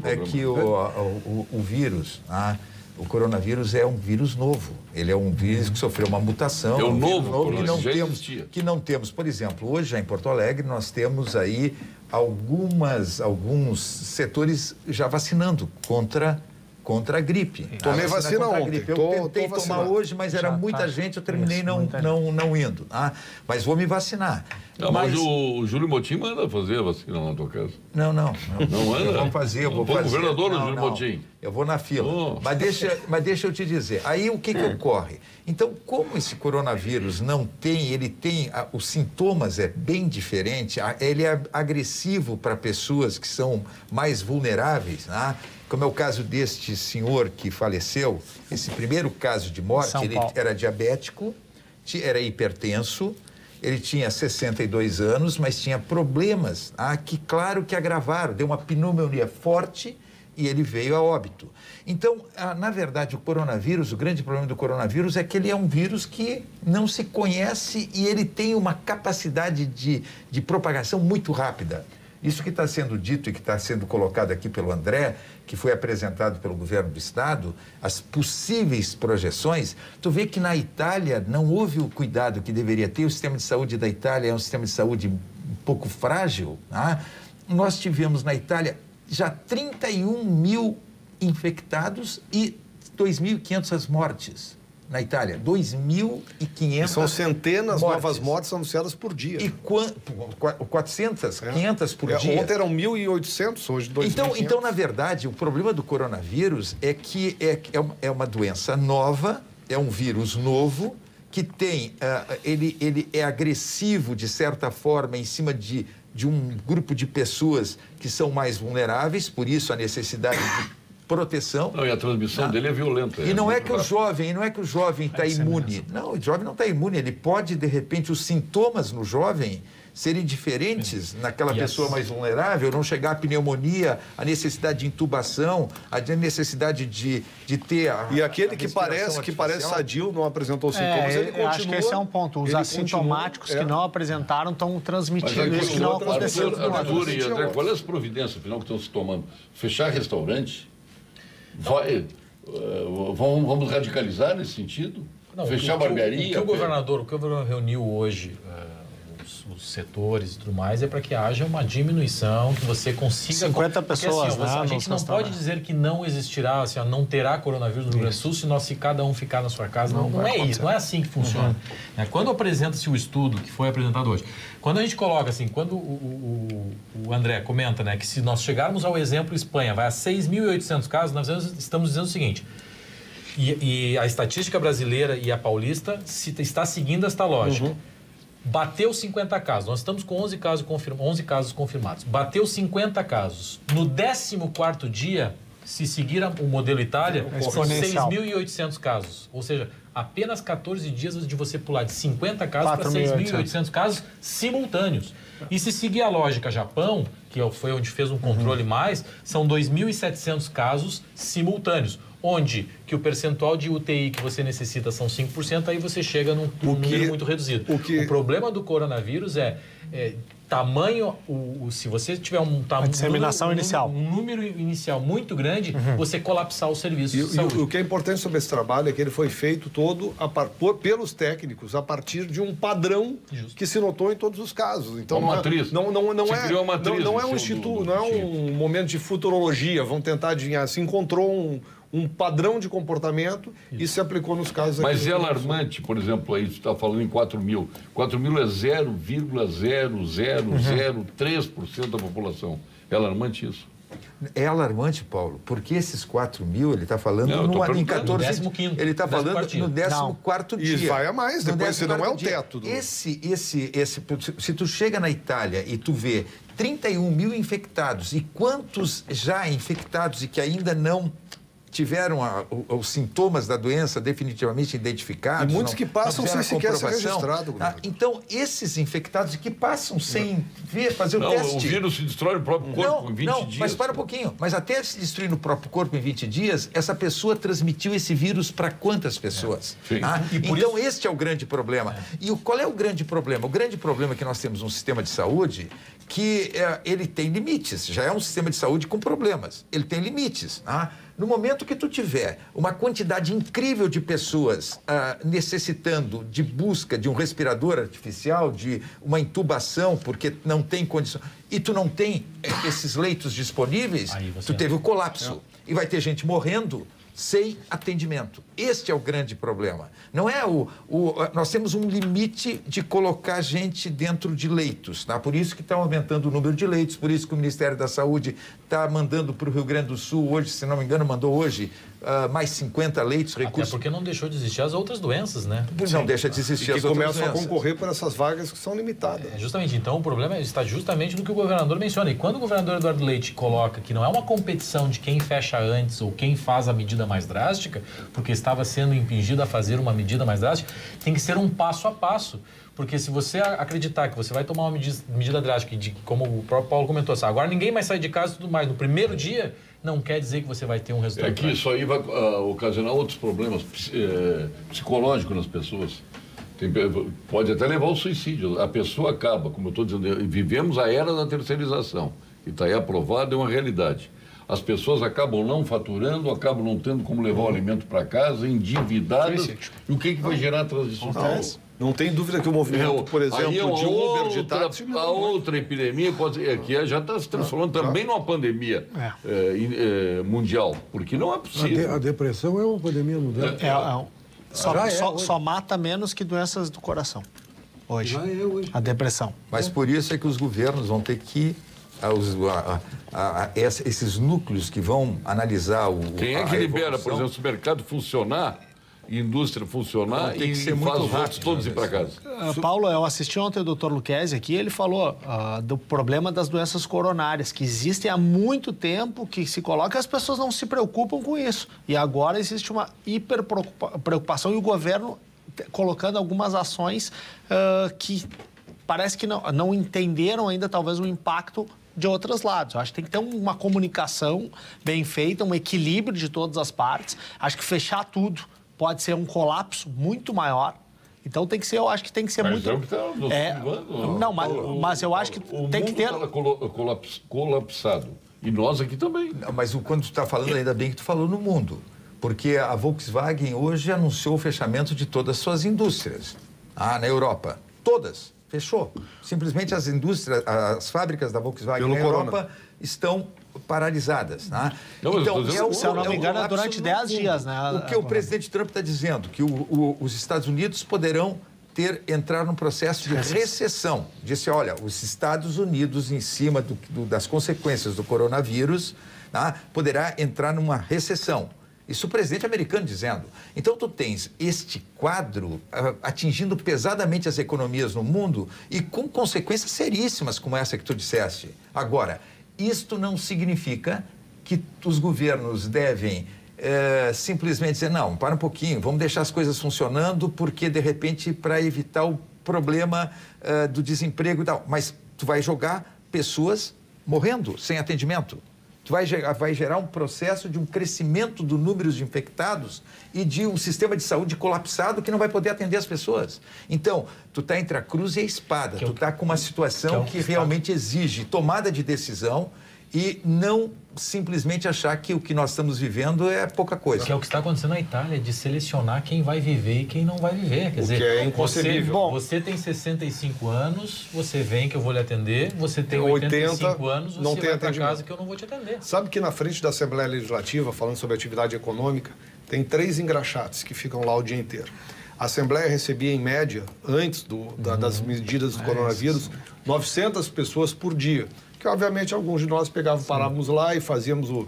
é que o vírus, o coronavírus é um vírus novo. Ele é um vírus que sofreu uma mutação. É um novo que não temos. Por exemplo, hoje em Porto Alegre nós temos aí alguns setores já vacinando contra a gripe. Tomei vacina ontem. Eu tentei tomar hoje, mas era muita gente, eu terminei não indo. Mas vou me vacinar. Mas o Júlio Motim manda fazer a vacina na tua casa. Não. Não anda? Eu vou fazer. O governador Júlio Motim. Eu vou na fila. Mas deixa eu te dizer. Aí o que ocorre? Então, como esse coronavírus ele tem os sintomas é bem diferente, ele é agressivo para pessoas que são mais vulneráveis, como é o caso deste senhor que faleceu, esse primeiro caso de morte, ele era diabético, era hipertenso, ele tinha 62 anos, mas tinha problemas, claro que agravaram, deu uma pneumonia forte e ele veio a óbito. Então, na verdade, o grande problema do coronavírus é que ele é um vírus que não se conhece e ele tem uma capacidade de propagação muito rápida. Isso que está sendo dito e que está sendo colocado aqui pelo André, que foi apresentado pelo governo do Estado, as possíveis projeções, tu vê que na Itália não houve o cuidado que deveria ter. O sistema de saúde da Itália é um sistema de saúde um pouco frágil. Nós tivemos na Itália já 31 mil infectados e 2.500 mortes. Na Itália, 2.500 são centenas de novas mortes anunciadas por dia. E 400, 500 por dia. Ontem eram 1.800, hoje 2.500. Então, na verdade, o problema do coronavírus é que é uma doença nova, é um vírus novo, que tem, ele é agressivo, de certa forma, em cima de um grupo de pessoas que são mais vulneráveis, por isso a necessidade de proteção. E a transmissão dele é violenta. E não é que o jovem está imune. Não, o jovem não está imune. Ele pode, de repente, os sintomas no jovem serem diferentes naquela pessoa mais vulnerável, não chegar à pneumonia, a necessidade de intubação, a necessidade de ter E aquele que parece sadio, não apresentou sintomas, ele continua... Acho que esse é um ponto. Os assintomáticos que não apresentaram estão transmitindo isso que não aconteceu. Arthur e André, qual é as providências, afinal, que estão se tomando? Fechar restaurante? Vamos radicalizar nesse sentido? Fechar barbearia? O governador reuniu hoje os setores e tudo mais é para que haja uma diminuição, que você consiga... 50 pessoas, assim, a gente não pode dizer que não existirá, assim, não terá coronavírus no Rio Grande do Sul se cada um ficar na sua casa. Não é isso, não é assim que funciona. Quando apresenta-se o estudo que foi apresentado hoje, quando a gente coloca assim, quando o André comenta, que se nós chegarmos ao exemplo Espanha, vai a 6.800 casos, nós estamos dizendo o seguinte, e a estatística brasileira e a paulista está seguindo esta lógica. Bateu 50 casos, nós estamos com 11 casos confirmados. Bateu 50 casos. No 14º dia, se seguir o modelo Itália, são exponencial. 6.800 casos. Ou seja, apenas 14 dias de você pular de 50 casos para 6.800 casos simultâneos. E se seguir a lógica Japão, que foi onde fez um controle mais, são 2.700 casos simultâneos, onde que o percentual de UTI que você necessita são 5%, aí você chega num número muito reduzido. O problema do coronavírus é tamanho, se você tiver a disseminação inicial. Um número inicial muito grande, você colapsar o serviço de saúde. O que é importante sobre esse trabalho é que ele foi feito todo pelos técnicos a partir de um padrão que se notou em todos os casos. Então uma matriz. Não é um instituto, não é um momento de futurologia, vão tentar adivinhar. Se encontrou um padrão de comportamento e se aplicou nos casos aqui. Mas é alarmante, por exemplo, aí você está falando em 4.000. 4.000 é 0,0003% da população. É alarmante isso? É alarmante, Paulo, porque esses 4.000, ele está falando em 14... Ele está falando no 14º dia. E vai a mais, depois se não é o teto. Se tu chega na Itália e tu vê 31 mil infectados e quantos já infectados e que ainda não tiveram os sintomas da doença definitivamente identificados. E muitos que passam sem sequer ser registrado. Então, esses infectados que passam sem fazer o teste... O vírus se destrói no próprio corpo em 20 dias. Mas para um pouquinho. Mas até se destruir no próprio corpo em 20 dias, essa pessoa transmitiu esse vírus para quantas pessoas? Então, este é o grande problema. E qual é o grande problema? O grande problema é que nós temos um sistema de saúde que ele tem limites. Já é um sistema de saúde com problemas. Ele tem limites. No momento que tu tiver uma quantidade incrível de pessoas necessitando de busca de um respirador artificial, de uma intubação, porque não tem condição, e tu não tem esses leitos disponíveis, tu teve o colapso. E vai ter gente morrendo sem atendimento. Este é o grande problema. Não é nós temos um limite de colocar gente dentro de leitos, tá? Por isso que está aumentando o número de leitos, por isso que o Ministério da Saúde está mandando para o Rio Grande do Sul hoje, se não me engano, mandou hoje mais 50 leitos, recursos. Até porque não deixou de existir as outras doenças, né? Não deixa de existir as outras doenças. Que começam a concorrer por essas vagas que são limitadas. Justamente. Então, o problema está justamente no que o governador menciona. E quando o governador Eduardo Leite coloca que não é uma competição de quem fecha antes ou quem faz a medida mais drástica, porque estava sendo impingido a fazer uma medida mais drástica, tem que ser um passo a passo. Porque se você acreditar que você vai tomar uma medida drástica, como o próprio Paulo comentou, agora ninguém mais sai de casa e tudo mais, no primeiro dia, não quer dizer que você vai ter um resultado. É que isso aí vai ocasionar outros problemas psicológicos nas pessoas. Pode até levar ao suicídio. A pessoa acaba, como eu estou dizendo, vivemos a era da terceirização, que está aí aprovada, é uma realidade. As pessoas acabam não faturando, acabam não tendo como levar o alimento para casa, endividadas. E o que vai gerar a transição? Não tem dúvida que o movimento, por exemplo, de Uber, de táxi... A outra epidemia que já está se transformando também numa pandemia mundial, porque não é possível. A depressão é uma pandemia mundial. Só mata menos que doenças do coração. Hoje. A depressão. Mas por isso é que os governos vão ter que... esses núcleos que vão analisar Quem é que libera, por exemplo, se o mercado funcionar, indústria funcionar e faz os outros todos ir para casa? Paulo, eu assisti ontem o Dr. Lucchesi aqui, ele falou do problema das doenças coronárias, que existem há muito tempo, que se coloca e as pessoas não se preocupam com isso. E agora existe uma hiperpreocupação e o governo colocando algumas ações que parece que não entenderam ainda talvez o impacto de outros lados. Eu acho que tem que ter uma comunicação bem feita, um equilíbrio de todas as partes. Acho que fechar tudo pode ser um colapso muito maior. Então tem que ser, eu acho que tem que ser muito... Não, mas eu acho que tem que ter... O mundo está colapsado. E nós aqui também. Não, mas quando tu está falando, ainda bem que tu falou no mundo. Porque a Volkswagen hoje anunciou o fechamento de todas as suas indústrias. Na Europa. Todas. Fechou. Simplesmente as indústrias, as fábricas da Volkswagen na Europa estão paralisadas. Né? Se eu não me engano, durante 10 dias. Né? O que o presidente Trump está dizendo? Que os Estados Unidos poderão entrar num processo de recessão. Disse, olha, os Estados Unidos, em cima das consequências do coronavírus, poderá entrar numa recessão. Isso o presidente americano dizendo. Então, tu tens este quadro atingindo pesadamente as economias no mundo e com consequências seríssimas como essa que tu disseste. Agora, isto não significa que os governos devem simplesmente dizer, não, para um pouquinho, vamos deixar as coisas funcionando, porque, de repente, para evitar o problema do desemprego e tal. Mas tu vai jogar pessoas morrendo sem atendimento. Tu vai gerar um processo de um crescimento do número de infectados e de um sistema de saúde colapsado que não vai poder atender as pessoas. Então, tu está entre a cruz e a espada. Tu está com uma situação que realmente exige tomada de decisão e não simplesmente achar que o que nós estamos vivendo é pouca coisa. Que é o que está acontecendo na Itália, de selecionar quem vai viver e quem não vai viver. Quer dizer, que é inconcebível. Você tem 65 anos, você vem que eu vou lhe atender, você tem 85 anos, você não vai para casa que eu não vou te atender. Sabe que na frente da Assembleia Legislativa, falando sobre atividade econômica, tem 3 engraxates que ficam lá o dia inteiro. A Assembleia recebia, em média, antes das medidas do coronavírus, 900 pessoas por dia. Que, obviamente, alguns de nós parávamos lá e fazíamos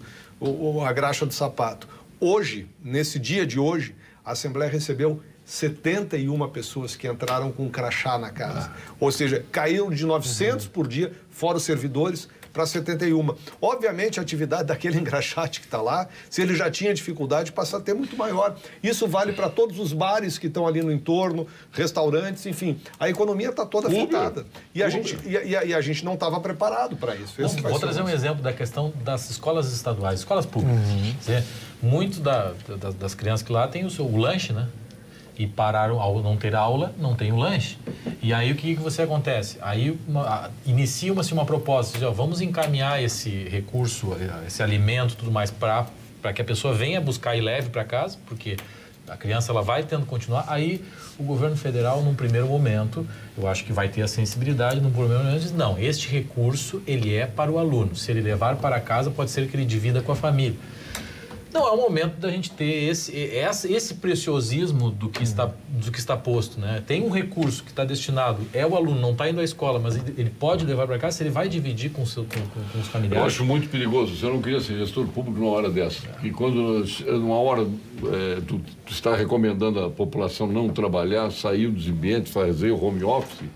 a graxa do sapato. Hoje, nesse dia de hoje, a Assembleia recebeu 71 pessoas que entraram com um crachá na casa. Ou seja, caíram de 900 por dia, fora os servidores, para 71. Obviamente, a atividade daquele engraxate que está lá, se ele já tinha dificuldade, passa a ter muito maior. Isso vale para todos os bares que estão ali no entorno, restaurantes, enfim. A economia está toda afetada. E a gente não estava preparado para isso. Vou trazer um exemplo da questão das escolas estaduais, escolas públicas. Muito das crianças que lá têm o lanche, né? E pararam ao não ter aula, não tem o lanche. E aí o que você acontece? Aí inicia-se uma proposta, vamos encaminhar esse recurso, esse alimento, tudo mais para que a pessoa venha buscar e leve para casa, porque a criança ela vai tendo que continuar. Aí o governo federal, num primeiro momento, eu acho que vai ter a sensibilidade, num primeiro momento, diz, não, este recurso ele é para o aluno. Se ele levar para casa, pode ser que ele divida com a família. Não, é o momento da gente ter esse preciosismo do que está posto, né? Tem um recurso que está destinado, o aluno não está indo à escola, mas ele pode levar para casa, se ele vai dividir com os familiares. Eu acho muito perigoso. Você não queria ser gestor público numa hora dessa. E quando, numa hora, tu está recomendando a população não trabalhar, sair dos ambientes, fazer o home office,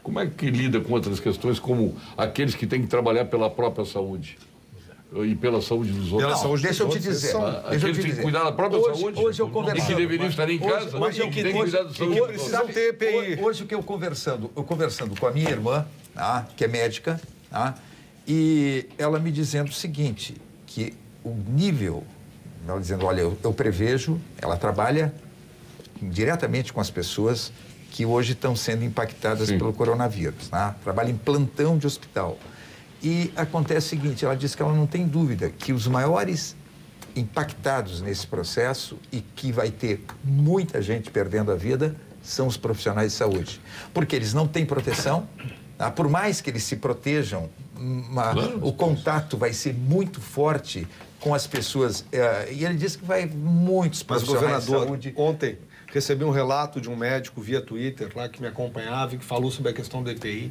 como é que lida com outras questões, como aqueles que têm que trabalhar pela própria saúde? E pela saúde dos outros. Deixa eu te dizer. Aqueles que têm que cuidar da própria saúde. Hoje eu conversando. E que deveriam estar em casa. Hoje eu que cuidar da saúde. Hoje o que eu conversando com a minha irmã, que é médica, e ela me dizendo o seguinte, que o nível, ela dizendo, olha, eu prevejo, ela trabalha diretamente com as pessoas que hoje estão sendo impactadas pelo coronavírus, trabalha em plantão de hospital. E acontece o seguinte, ela diz que ela não tem dúvida que os maiores impactados nesse processo e que vai ter muita gente perdendo a vida são os profissionais de saúde. Porque eles não têm proteção, por mais que eles se protejam, o contato vai ser muito forte com as pessoas. E ele diz que vai muitos profissionais de saúde... Ontem recebi um relato de um médico via Twitter lá que me acompanhava e que falou sobre a questão do EPI.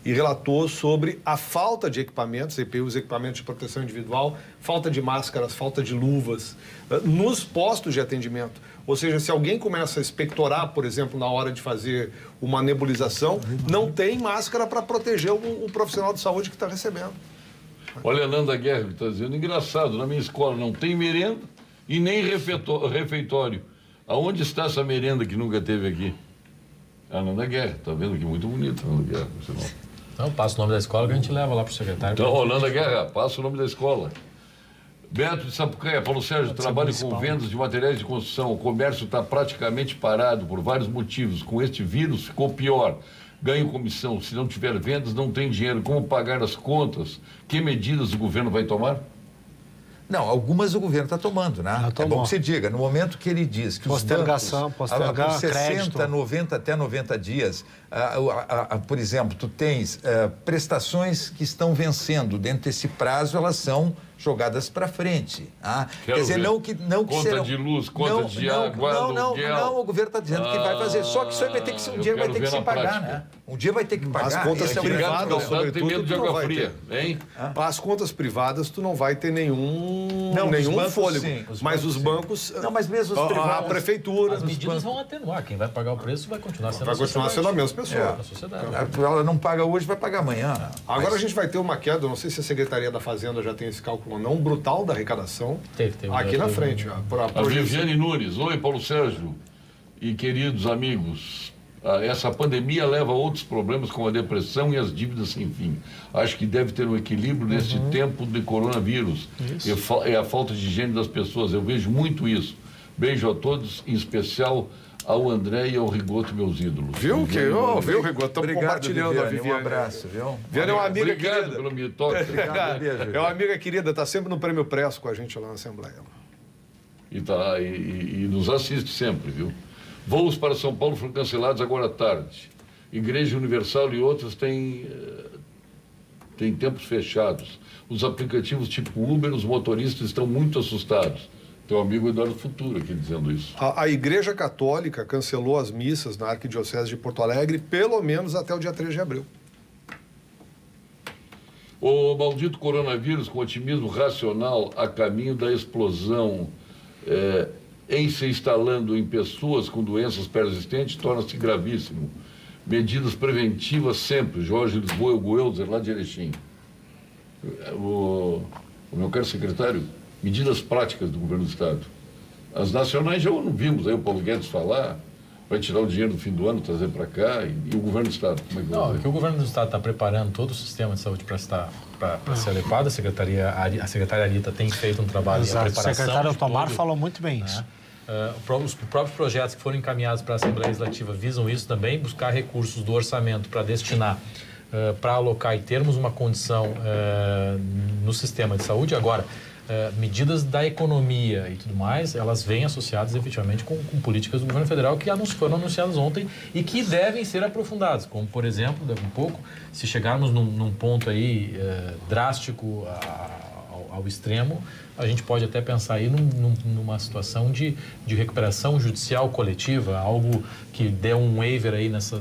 E relatou sobre a falta de equipamentos, EPI, os equipamentos de proteção individual, falta de máscaras, falta de luvas, nos postos de atendimento. Ou seja, se alguém começa a expectorar, por exemplo, na hora de fazer uma nebulização, não tem máscara para proteger o profissional de saúde que está recebendo. Olha a Nanda Guerra que está dizendo, engraçado, na minha escola não tem merenda e nem refeitório. Aonde está essa merenda que nunca teve aqui? A Nanda Guerra, está vendo que muito bonita a Nanda Guerra, por sinal. Então, passa o nome da escola que a gente leva lá para o secretário. Então, Holanda Guerra, passa o nome da escola. Beto de Sapucaia, Paulo Sérgio, trabalho com vendas de materiais de construção. O comércio está praticamente parado por vários motivos. Com este vírus ficou pior. Ganho comissão. Se não tiver vendas, não tem dinheiro. Como pagar as contas? Que medidas o governo vai tomar? Não, algumas o governo está tomando, né? É bom que você diga, no momento que ele diz que os bancos, por 60, 90, até 90 dias, por exemplo, tu tens prestações que estão vencendo dentro desse prazo, elas são jogadas para frente. Quer dizer, não que conta serão... de luz, conta de água, aluguel. Não, o goverro está dizendo que vai fazer. Só que isso aí vai ter que ser, um dia vai ter que se pagar, né? Um dia vai ter que pagar. As contas privadas, sobretudo, de água fria, hein? As contas privadas, tu não vai ter nenhum bancos, fôlego. Sim, mas os bancos... Não, mas mesmo os privados... A prefeitura... As medidas vão atenuar. Quem vai pagar o preço vai continuar sendo a mesma pessoa. A sociedade. Ela não paga hoje, vai pagar amanhã. Agora a gente vai ter uma queda, não sei se a Secretaria da Fazenda já tem esse cálculo uma não brutal da arrecadação aqui na frente. A Viviane Nunes. Oi, Paulo Sérgio e queridos amigos. Essa pandemia leva a outros problemas como a depressão e as dívidas sem fim. Acho que deve ter um equilíbrio neste tempo de coronavírus. É a falta de higiene das pessoas. Eu vejo muito isso. Beijo a todos, em especial ao André e ao Rigoto, meus ídolos. Viu, viu, Rigoto? Estamos compartilhando, Viviane, a Viviane. Um abraço, viu? Viviane é uma amiga Obrigado querida. pelo me toque. Obrigado, beijo, é uma amiga querida, está sempre no Prêmio Preço com a gente lá na Assembleia. E nos assiste sempre, viu? Voos para São Paulo foram cancelados agora à tarde. Igreja Universal e outras têm tempos fechados. Os aplicativos tipo Uber, os motoristas estão muito assustados. Teu amigo Eduardo Futuro aqui dizendo isso. A Igreja Católica cancelou as missas na Arquidiocese de Porto Alegre, pelo menos até o dia 3 de abril. O maldito coronavírus, com otimismo racional a caminho da explosão em se instalando em pessoas com doenças persistentes, torna-se gravíssimo. Medidas preventivas sempre. Jorge Lisboa Goelzer, lá de Erechim. O meu caro secretário, medidas práticas do governo do Estado. As nacionais já não vimos aí o Paulo Guedes falar, vai tirar o dinheiro do fim do ano, trazer para cá, e o governo do Estado, como é que vai fazer? Que o governo do Estado está preparando todo o sistema de saúde para ser adequado. A secretária Arita tem feito um trabalho de preparação. O secretário Otomar falou muito bem isso. Os próprios projetos que foram encaminhados para a Assembleia Legislativa visam isso também, buscar recursos do orçamento para destinar, para alocar e termos uma condição no sistema de saúde. Agora, medidas da economia e tudo mais, elas vêm associadas efetivamente com políticas do governo federal que foram anunciadas ontem e que devem ser aprofundadas, como, por exemplo, daqui a pouco, se chegarmos num ponto aí drástico ao extremo, a gente pode até pensar aí numa situação de recuperação judicial coletiva, algo que dê um waiver aí nas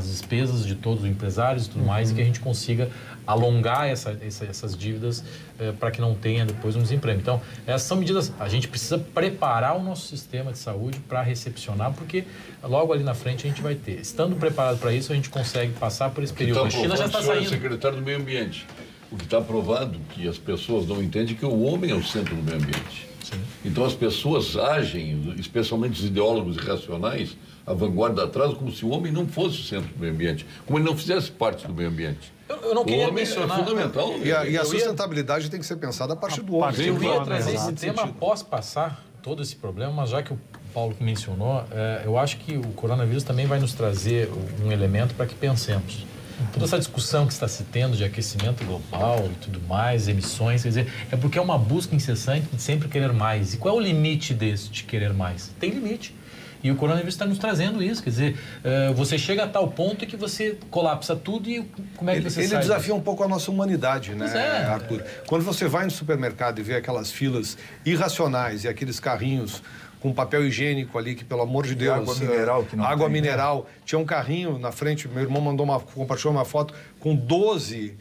despesas de todos os empresários e tudo mais, e que a gente consiga alongar essas dívidas para que não tenha depois um desemprego. Então, essas são medidas. A gente precisa preparar o nosso sistema de saúde para recepcionar, porque logo ali na frente a gente vai ter. Estando preparado para isso, a gente consegue passar por esse período. A China já está saindo. O secretário do Meio Ambiente. O que está provado que as pessoas não entendem que o homem é o centro do meio ambiente. Sim. Então as pessoas agem, especialmente os ideólogos irracionais, a vanguarda atrás, como se o homem não fosse o centro do meio ambiente, como ele não fizesse parte do meio ambiente. Eu não queria mencionar. É fundamental. E a sustentabilidade tem que ser pensada a partir do homem. Eu ia trazer esse tema após passar todo esse problema, mas já que o Paulo mencionou, eu acho que o coronavírus também vai nos trazer um elemento para que pensemos. Toda essa discussão que está se tendo de aquecimento global e tudo mais, emissões, quer dizer, é porque é uma busca incessante de sempre querer mais. E qual é o limite desse de querer mais? Tem limite. E o coronavírus está nos trazendo isso, quer dizer, você chega a tal ponto que você colapsa tudo e como é que você sai? Ele desafia um pouco a nossa humanidade, né, Arthur? Quando você vai no supermercado e vê aquelas filas irracionais e aqueles carrinhos com papel higiênico ali, que pelo amor de Deus... Água mineral que não água tem, mineral. Né? Tinha um carrinho na frente, meu irmão compartilhou uma foto com 12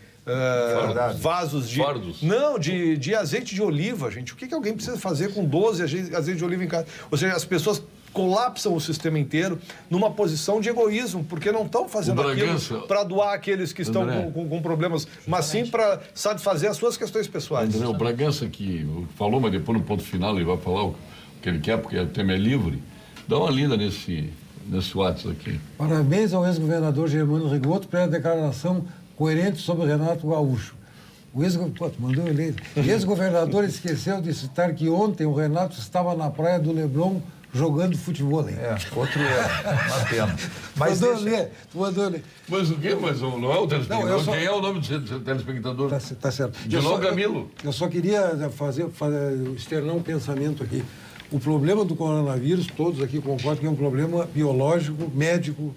vasos de... Fardos. Não, de azeite de oliva, gente. O que alguém precisa fazer com 12 azeite de oliva em casa? Ou seja, as pessoas colapsam o sistema inteiro numa posição de egoísmo, porque não estão fazendo aquilo para doar aqueles que estão com problemas, mas sim para satisfazer as suas questões pessoais. André, o Bragança que falou, mas depois no ponto final ele vai falar o que ele quer, porque o tema é livre. Dá uma lida nesse WhatsApp aqui. Parabéns ao ex-governador Germano Rigoto pela declaração coerente sobre Renato Gaúcho. O ex-governador esqueceu de citar que ontem o Renato estava na praia do Leblon jogando futebol. Outro uma pena. Mas tu mandou ler. Mas o quê? Mas não é o telespectador? Quem é o nome do telespectador? Tá certo. Dilon Camilo. Eu só queria externar um pensamento aqui. O problema do coronavírus, todos aqui concordam que é um problema biológico, médico.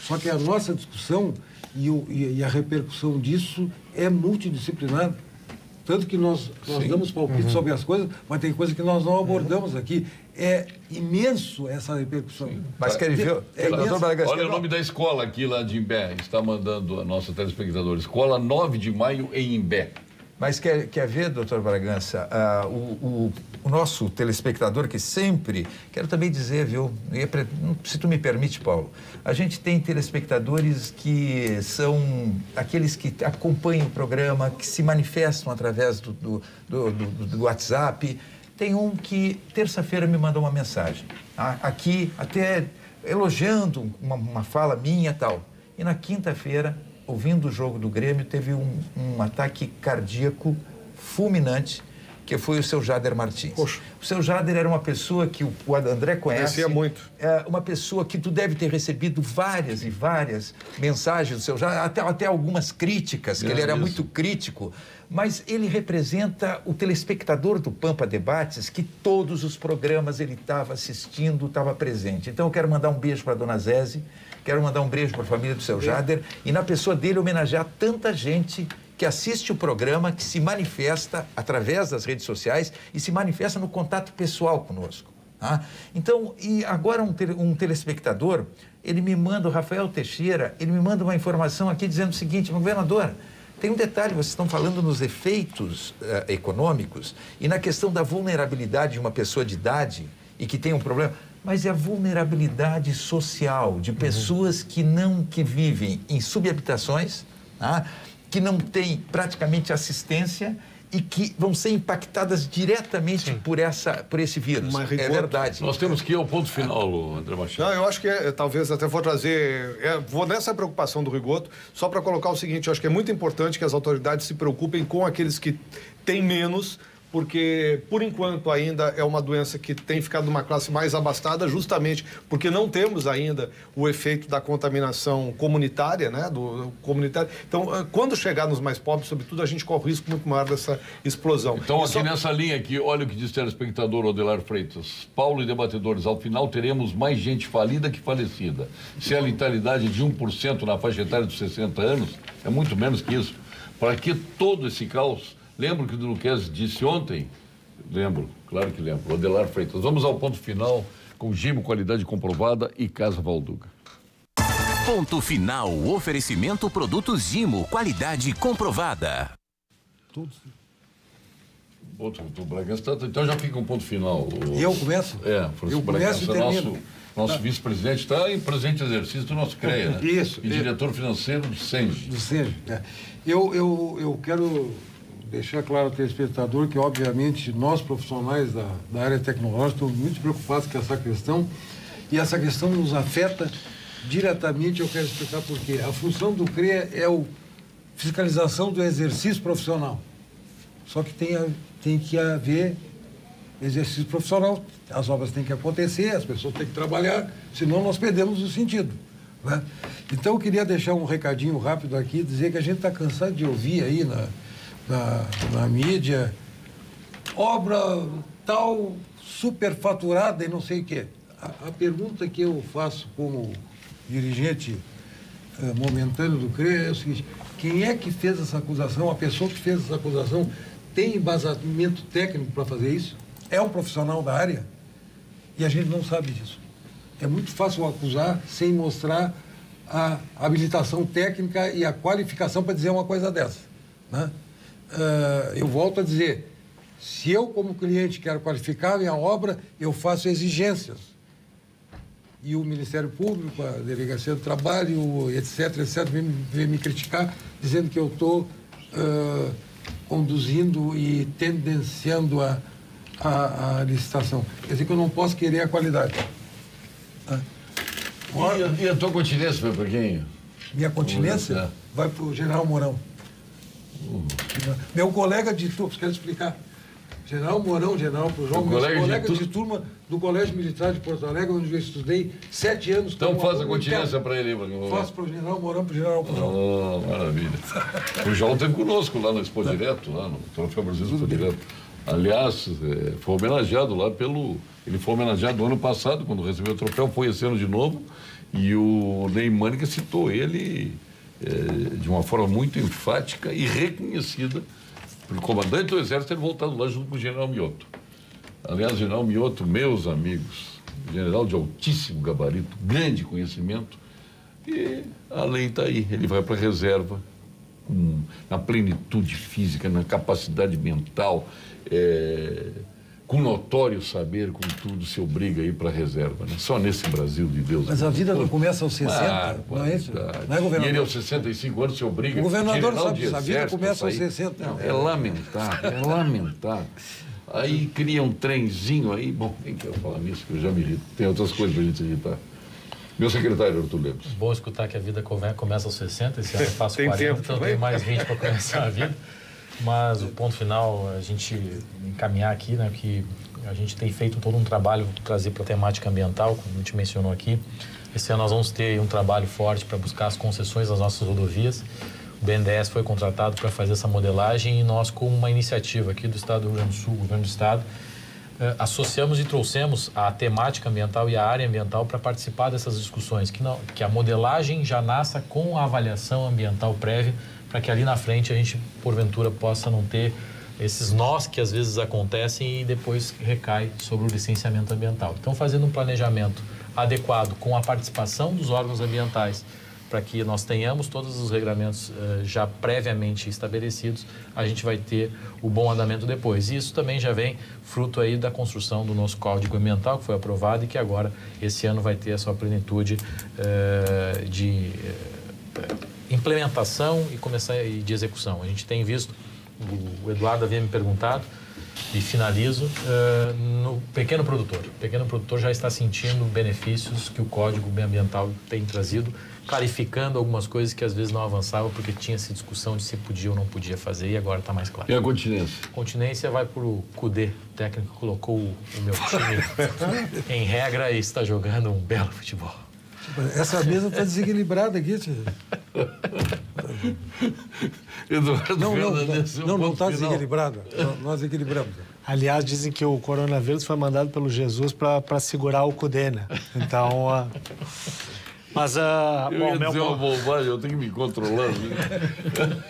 Só que a nossa discussão e a repercussão disso é multidisciplinar. Tanto que nós damos palpite sobre as coisas, mas tem coisas que nós não abordamos aqui. É imenso essa repercussão. Sim. Mas querem ver? Olha o nome da escola aqui lá de Imbé. Está mandando a nossa telespectadora. Escola 9 de Maio em Imbé. Mas quer ver, doutor Bragança, o nosso telespectador que sempre... Quero também dizer, viu, se tu me permite, Paulo, a gente tem telespectadores que são aqueles que acompanham o programa, que se manifestam através do WhatsApp. Tem um que terça-feira me mandou uma mensagem, aqui até elogiando uma fala minha e tal. E na quinta-feira, ouvindo o jogo do Grêmio, teve um ataque cardíaco fulminante, que foi o seu Jader Martins. Poxa. O seu Jader era uma pessoa que o André conhece. Conhecia muito. É uma pessoa que tu deve ter recebido várias e várias mensagens do seu Jader, até algumas críticas, que ele era muito crítico. Mas ele representa o telespectador do Pampa Debates, que todos os programas ele estava assistindo, estava presente. Então eu quero mandar um beijo para a dona Zézi, quero mandar um beijo para a família do seu Jader e na pessoa dele homenagear tanta gente que assiste o programa, que se manifesta através das redes sociais e se manifesta no contato pessoal conosco. Tá? Então, e agora um telespectador, ele me manda, o Rafael Teixeira, ele me manda uma informação aqui dizendo o seguinte: governador, tem um detalhe, vocês estão falando nos efeitos econômicos e na questão da vulnerabilidade de uma pessoa de idade e que tem um problema, mas é a vulnerabilidade social de pessoas que vivem em subhabitações, tá? Que não têm praticamente assistência e que vão ser impactadas diretamente por esse vírus. É verdade. Nós temos que ir ao ponto final, André Machado. Não, eu acho que talvez até vou trazer... vou nessa preocupação do Rigoto, só para colocar o seguinte: eu acho que é muito importante que as autoridades se preocupem com aqueles que têm menos, porque, por enquanto, ainda é uma doença que tem ficado numa classe mais abastada, justamente porque não temos ainda o efeito da contaminação comunitária, né? Comunitário. Então, quando chegar nos mais pobres, sobretudo, a gente corre o risco muito maior dessa explosão. Então, aqui nessa linha aqui, olha o que diz o telespectador Odelar Freitas. Paulo e debatedores, ao final teremos mais gente falida que falecida. Se a letalidade de 1% na faixa etária dos 60 anos, é muito menos que isso. Para que todo esse caos... Lembro que o Luquezzi disse ontem? Lembro, claro que lembro. Odelar Freitas. Vamos ao ponto final com Gimo, qualidade comprovada e Casa Valduga. Ponto final. Oferecimento produtos Gimo, qualidade comprovada. Todos. O Bragança, então já fica um ponto final. E eu começo? Eu começo e termino. Nosso vice-presidente está em presente exercício do nosso CREA, né? Isso. E diretor financeiro do SENG. Do SENG, Eu quero deixar claro ao telespectador que, obviamente, nós profissionais da área tecnológica estamos muito preocupados com essa questão e essa questão nos afeta diretamente. Eu quero explicar por quê. A função do CREA é a fiscalização do exercício profissional. Só que tem que haver exercício profissional, as obras têm que acontecer, as pessoas têm que trabalhar, senão nós perdemos o sentido. Né? Então, eu queria deixar um recadinho rápido aqui, dizer que a gente está cansado de ouvir aí na mídia, obra tal, superfaturada e não sei o quê. A pergunta que eu faço como dirigente momentâneo do CREA é o seguinte: quem é que fez essa acusação? A pessoa que fez essa acusação tem embasamento técnico para fazer isso? É um profissional da área? E a gente não sabe disso. É muito fácil acusar sem mostrar a habilitação técnica e a qualificação para dizer uma coisa dessa, né? Eu volto a dizer, se eu, como cliente, quero qualificar a minha obra, eu faço exigências. E o Ministério Público, a Delegacia do Trabalho, etc., vem me criticar, dizendo que eu estou conduzindo e tendenciando a licitação. Quer dizer que eu não posso querer a qualidade. E a tua continência vai para quem? Minha continência vai para o General Mourão. Meu colega de turma, quero explicar. General Mourão, General Pujol, meu colega de turma do Colégio Militar de Porto Alegre, onde eu estudei 7 anos. Então faz a continência para ele. Faço para o General Mourão, para o General Pujol. Maravilha. O Pujol esteve conosco lá no Expo Direto, lá no Troféu Brasileiro Expo Direto. Aliás, foi homenageado lá ele foi homenageado no ano passado, quando recebeu o troféu, foi esse ano de novo, e o Ney Mânica citou ele de uma forma muito enfática e reconhecida pelo comandante do Exército ter voltado lá junto com o general Mioto. Aliás, o general Mioto, meus amigos, general de altíssimo gabarito, grande conhecimento, e a lei está aí, ele vai para a reserva. na plenitude física, na capacidade mental, com notório saber, com tudo, se obriga a ir para a reserva, né? Só nesse Brasil de Deus. Mas a vida não começa aos 60, não é isso? Não é, governador? E ele aos 65 anos se obriga... O governador sabe disso, a vida começa aos 60. Não, é lamentável, é lamentável. Aí cria um trenzinho aí, bom, nem quero falar nisso, que eu já me irrito. Tem outras coisas para a gente irritar. Meu secretário, Arthur Lemos. Bom escutar que a vida começa aos 60, esse ano eu faço 40, então eu tenho mais 20 para começar a vida. Mas o ponto final, a gente encaminhar aqui, né, que a gente tem feito todo um trabalho, trazer para a temática ambiental, como a gente mencionou aqui. Esse ano nós vamos ter um trabalho forte para buscar as concessões das nossas rodovias. O BNDES foi contratado para fazer essa modelagem e nós, com uma iniciativa aqui do Estado do Rio Grande do Sul, Governo do Estado, associamos e trouxemos a temática ambiental e a área ambiental para participar dessas discussões, que a modelagem já nasça com a avaliação ambiental prévia, para que ali na frente a gente, porventura, possa não ter esses nós que às vezes acontecem e depois recai sobre o licenciamento ambiental. Então, fazendo um planejamento adequado com a participação dos órgãos ambientais, para que nós tenhamos todos os regramentos já previamente estabelecidos, a gente vai ter o bom andamento depois. E isso também já vem fruto aí da construção do nosso Código Ambiental, que foi aprovado e que agora, esse ano, vai ter a sua plenitude de implementação e de execução. A gente tem visto, o Eduardo havia me perguntado, e finalizo, no pequeno produtor. O pequeno produtor já está sentindo benefícios que o Código Ambiental tem trazido, clarificando algumas coisas que às vezes não avançavam porque tinha essa discussão de se podia ou não podia fazer e agora está mais claro. E a continência? A continência vai para o Cudê, o técnico que colocou o meu time em regra e está jogando um belo futebol. Essa mesa está desequilibrada aqui, tio. Eduardo, não está desequilibrada. Nós equilibramos. Aliás, dizem que o coronavírus foi mandado pelo Jesus para segurar o Cudê, né? Então... Mas, eu ia dizer uma bobagem, eu tenho que me controlar. Né?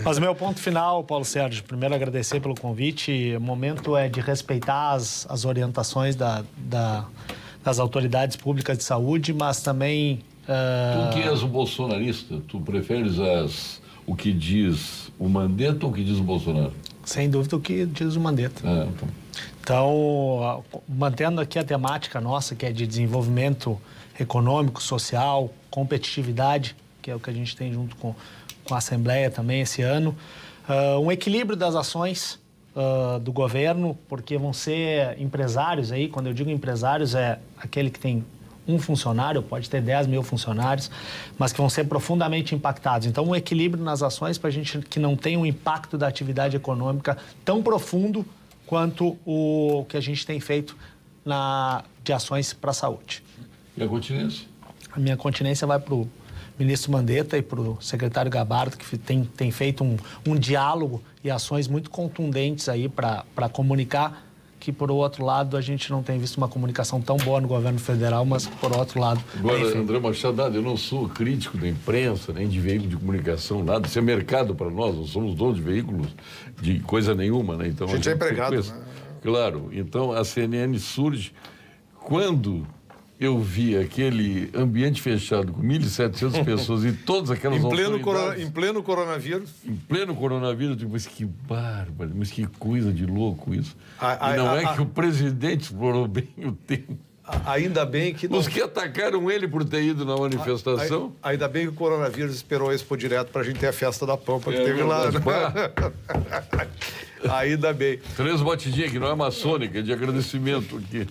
Mas meu ponto final, Paulo Sérgio, primeiro agradecer pelo convite. O momento é de respeitar as orientações das autoridades públicas de saúde, mas também... Tu que és um bolsonarista, tu preferes o que diz o Mandetta ou o que diz o Bolsonaro? Sem dúvida o que diz o Mandetta. Então, mantendo aqui a temática nossa, que é de desenvolvimento econômico, social, competitividade, que é o que a gente tem junto com a Assembleia também esse ano, um equilíbrio das ações do governo, porque vão ser empresários aí, quando eu digo empresários é aquele que tem um funcionário, pode ter 10 mil funcionários, mas que vão ser profundamente impactados. Então, um equilíbrio nas ações para a gente que não tenha um impacto da atividade econômica tão profundo quanto o que a gente tem feito de ações para a saúde. E a continência? A minha continência vai para o ministro Mandetta e para o secretário Gabardo, que tem feito um diálogo e ações muito contundentes aí para comunicar que, por outro lado, a gente não tem visto uma comunicação tão boa no governo federal, mas, por outro lado... Agora, André Machado, eu não sou crítico da imprensa, nem de veículo de comunicação, nada. Isso é mercado para nós, nós somos donos de veículos de coisa nenhuma, né? Então, a gente é empregado, né? Claro. Então, a CNN surge quando... Eu vi aquele ambiente fechado com 1.700 pessoas e todas aquelas autoridades... Em pleno coronavírus. Em pleno coronavírus, eu digo, mas que bárbaro, mas que coisa de louco isso. E não é que o presidente explorou bem o tempo. Ainda bem que... Os que atacaram ele por ter ido na manifestação... Ainda bem que o coronavírus esperou a Expo Direto para a gente ter a festa da Pampa que teve lá. Né? Ainda bem. 3 batidinhas, que não é maçônica, é de agradecimento aqui.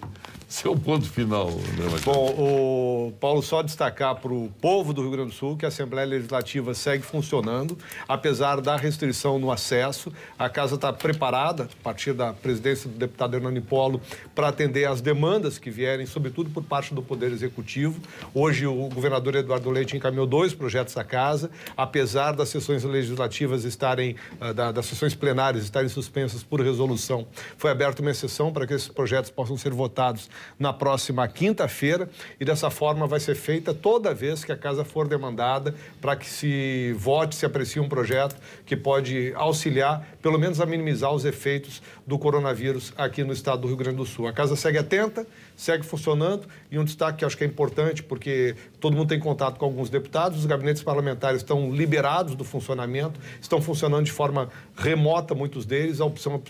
Esse é o ponto final, André Machado. Bom, Paulo, só destacar para o povo do Rio Grande do Sul que a Assembleia Legislativa segue funcionando, apesar da restrição no acesso. A Casa está preparada, a partir da presidência do deputado Hernani Polo, para atender às demandas que vierem, sobretudo por parte do Poder Executivo. Hoje, o governador Eduardo Leite encaminhou 2 projetos à Casa, apesar das sessões legislativas das sessões plenárias estarem suspensas por resolução. Foi aberta uma exceção para que esses projetos possam ser votados na próxima quinta-feira, e dessa forma vai ser feita toda vez que a casa for demandada, para que se vote, se aprecie um projeto que pode auxiliar, pelo menos a minimizar os efeitos do coronavírus aqui no estado do Rio Grande do Sul. A casa segue atenta, segue funcionando, e um destaque que eu acho que é importante, porque todo mundo tem contato com alguns deputados, os gabinetes parlamentares estão liberados do funcionamento, estão funcionando de forma remota, muitos deles, a opção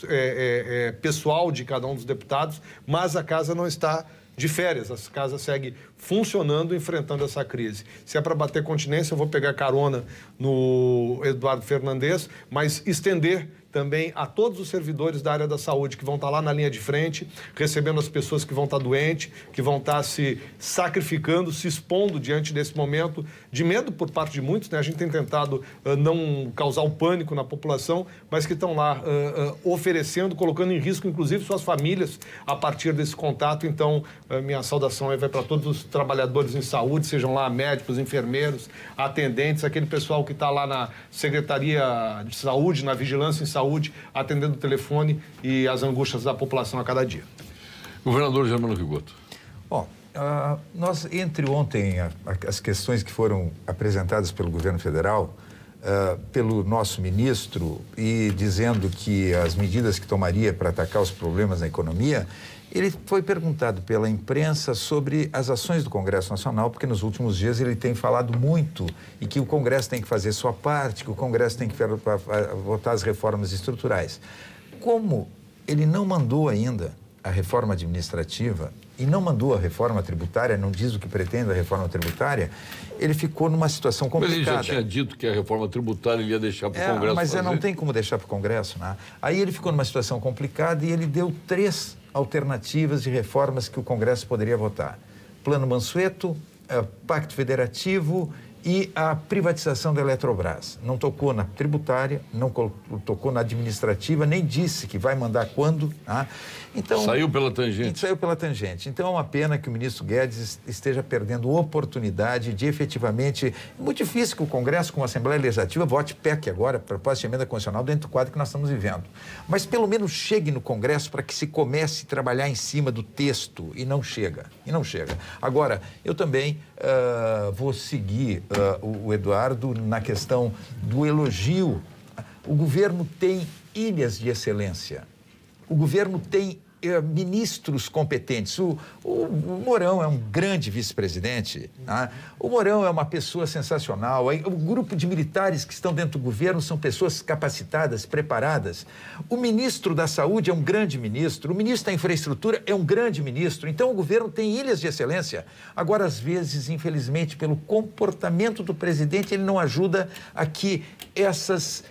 pessoal de cada um dos deputados, mas a casa não está de férias, a casa segue funcionando, enfrentando essa crise. Se é para bater continência, eu vou pegar carona no Eduardo Fernandes, mas estender também a todos os servidores da área da saúde que vão estar lá na linha de frente, recebendo as pessoas que vão estar doentes, que vão estar se sacrificando, se expondo diante desse momento de medo por parte de muitos, né? A gente tem tentado não causar o pânico na população, mas que estão lá oferecendo, colocando em risco, inclusive, suas famílias a partir desse contato. Então, minha saudação aí vai para todos os trabalhadores em saúde, sejam lá médicos, enfermeiros, atendentes, aquele pessoal que está lá na Secretaria de Saúde, na Vigilância em Saúde, atendendo o telefone e as angústias da população a cada dia. Governador Germano Rigoto. Bom, nós, entre ontem, as questões que foram apresentadas pelo governo federal, pelo nosso ministro, e dizendo que as medidas que tomaria para atacar os problemas na economia, ele foi perguntado pela imprensa sobre as ações do Congresso Nacional, porque nos últimos dias ele tem falado muito e que o Congresso tem que fazer sua parte, que o Congresso tem que votar as reformas estruturais. Como ele não mandou ainda a reforma administrativa e não mandou a reforma tributária, não diz o que pretende a reforma tributária, ele ficou numa situação complicada. Mas ele já tinha dito que a reforma tributária ele ia deixar para o Congresso mas fazer. Não tem como deixar para o Congresso, né? Aí ele ficou numa situação complicada e ele deu 3 alternativas de reformas que o Congresso poderia votar. Plano Mansueto, Pacto Federativo e a privatização da Eletrobras. Não tocou na tributária, não tocou na administrativa, nem disse que vai mandar quando. Tá? Então, saiu pela tangente. Saiu pela tangente. Então é uma pena que o ministro Guedes esteja perdendo oportunidade de efetivamente... É muito difícil que o Congresso, com a Assembleia Legislativa, vote PEC agora, proposta de emenda constitucional, dentro do quadro que nós estamos vivendo. Mas pelo menos chegue no Congresso para que se comece a trabalhar em cima do texto, e não chega. Agora, eu também vou seguir o Eduardo na questão do elogio. O governo tem ilhas de excelência. O governo tem ministros competentes. O Mourão é um grande vice-presidente. Tá? O Mourão é uma pessoa sensacional. O grupo de militares que estão dentro do governo são pessoas capacitadas, preparadas. O ministro da Saúde é um grande ministro. O ministro da Infraestrutura é um grande ministro. Então, o governo tem ilhas de excelência. Agora, às vezes, infelizmente, pelo comportamento do presidente, ele não ajuda a que essas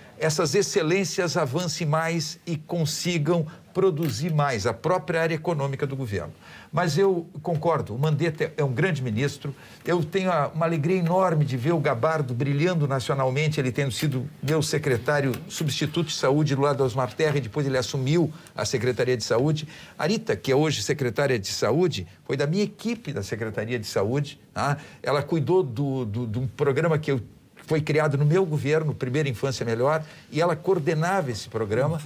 excelências avancem mais e consigam produzir mais, a própria área econômica do governo. Mas eu concordo, o Mandetta é um grande ministro, eu tenho uma alegria enorme de ver o Gabardo brilhando nacionalmente, ele tendo sido meu secretário substituto de saúde do lado do Osmar Terra, e depois ele assumiu a Secretaria de Saúde. A Rita, que é hoje secretária de Saúde, foi da minha equipe da Secretaria de Saúde, tá? Ela cuidou de um programa que foi criado no meu governo, Primeira Infância Melhor, e ela coordenava esse programa.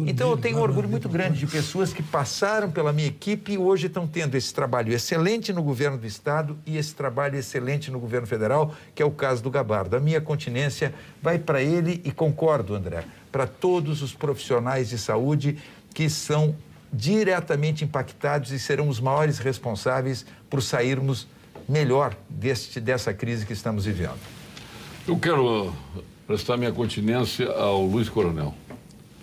Então, eu tenho um orgulho muito grande de pessoas que passaram pela minha equipe e hoje estão tendo esse trabalho excelente no governo do Estado e esse trabalho excelente no governo federal, que é o caso do Gabardo. A minha continência vai para ele e concordo, André, para todos os profissionais de saúde que são diretamente impactados e serão os maiores responsáveis por sairmos melhor dessa crise que estamos vivendo. Eu quero prestar minha continência ao Luiz Coronel.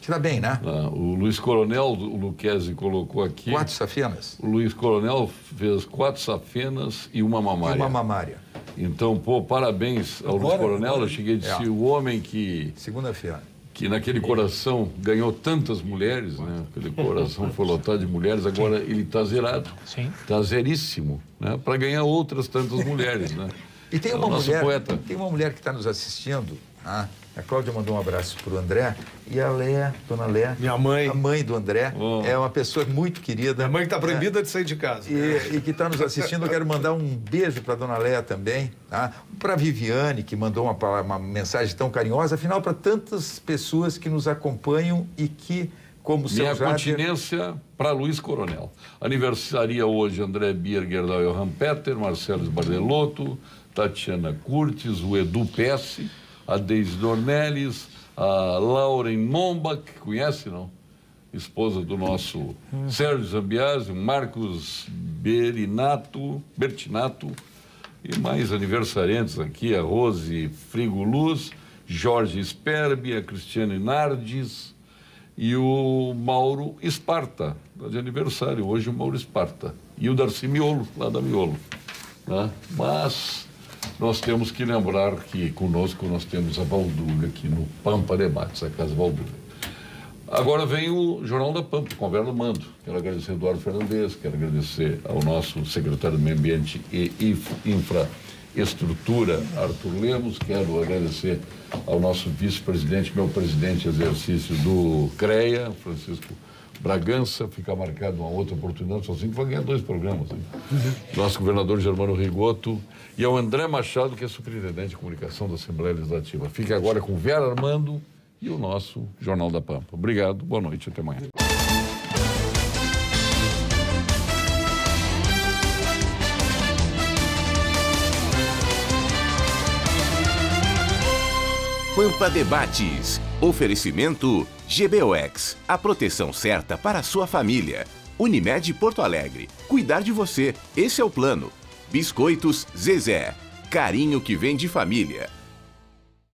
Tira bem, né? O Luiz Coronel, o Luquezzi colocou aqui... 4 safenas. O Luiz Coronel fez 4 safenas e uma mamária. E uma mamária. Então, parabéns ao Luiz Coronel. Eu cheguei a dizer, o homem que... Segunda-feira. Que naquele coração ganhou tantas mulheres, né? Aquele coração foi lotado de mulheres, agora ele está zerado. Sim. Está zeríssimo, né? Para ganhar outras tantas mulheres, né? E tem uma mulher que está nos assistindo, a Cláudia mandou um abraço para o André, e a Léa, dona Léa, minha mãe, a mãe do André, é uma pessoa muito querida. Minha mãe que está proibida de sair de casa. E que está nos assistindo, eu quero mandar um beijo para a dona Léa também, tá? Para a Viviane, que mandou uma mensagem tão carinhosa, afinal, para tantas pessoas que nos acompanham e que Como seu minha Jader. continência para Luiz Coronel. Aniversaria hoje André Birger da Johan Peter, Marcelo Bardelotto, Tatiana Curtis, o Edu Pesce, a Deise Dornelles, a Lauren Mombach, conhece, não? Esposa do nosso Sérgio Zambiasi, Marcos Bertinato, e mais aniversariantes aqui, a Rose Frigoluz, Jorge Sperbi, a Cristiane Nardes e o Mauro Esparta, de aniversário hoje o Mauro Esparta, e o Darcy Miolo, lá da Miolo, né? Mas nós temos que lembrar que conosco nós temos a Valduga aqui no Pampa Debates, a Casa Valduga. Agora vem o Jornal da Pampa, com o Verno Mando. Quero agradecer ao Eduardo Fernandes, quero agradecer ao nosso secretário do Meio Ambiente e Infraestrutura, Arthur Lemos, quero agradecer ao nosso vice-presidente, meu presidente em exercício do CREA, Francisco Bragança, fica marcado uma outra oportunidade, sozinho que vai ganhar 2 programas. Hein? Nosso governador Germano Rigoto e ao André Machado, que é superintendente de comunicação da Assembleia Legislativa. Fique agora com Vera Armando e o nosso Jornal da Pampa. Obrigado, boa noite, até amanhã. Pampa Debates. Oferecimento GBOX. A proteção certa para a sua família. Unimed Porto Alegre. Cuidar de você. Esse é o plano. Biscoitos Zezé. Carinho que vem de família.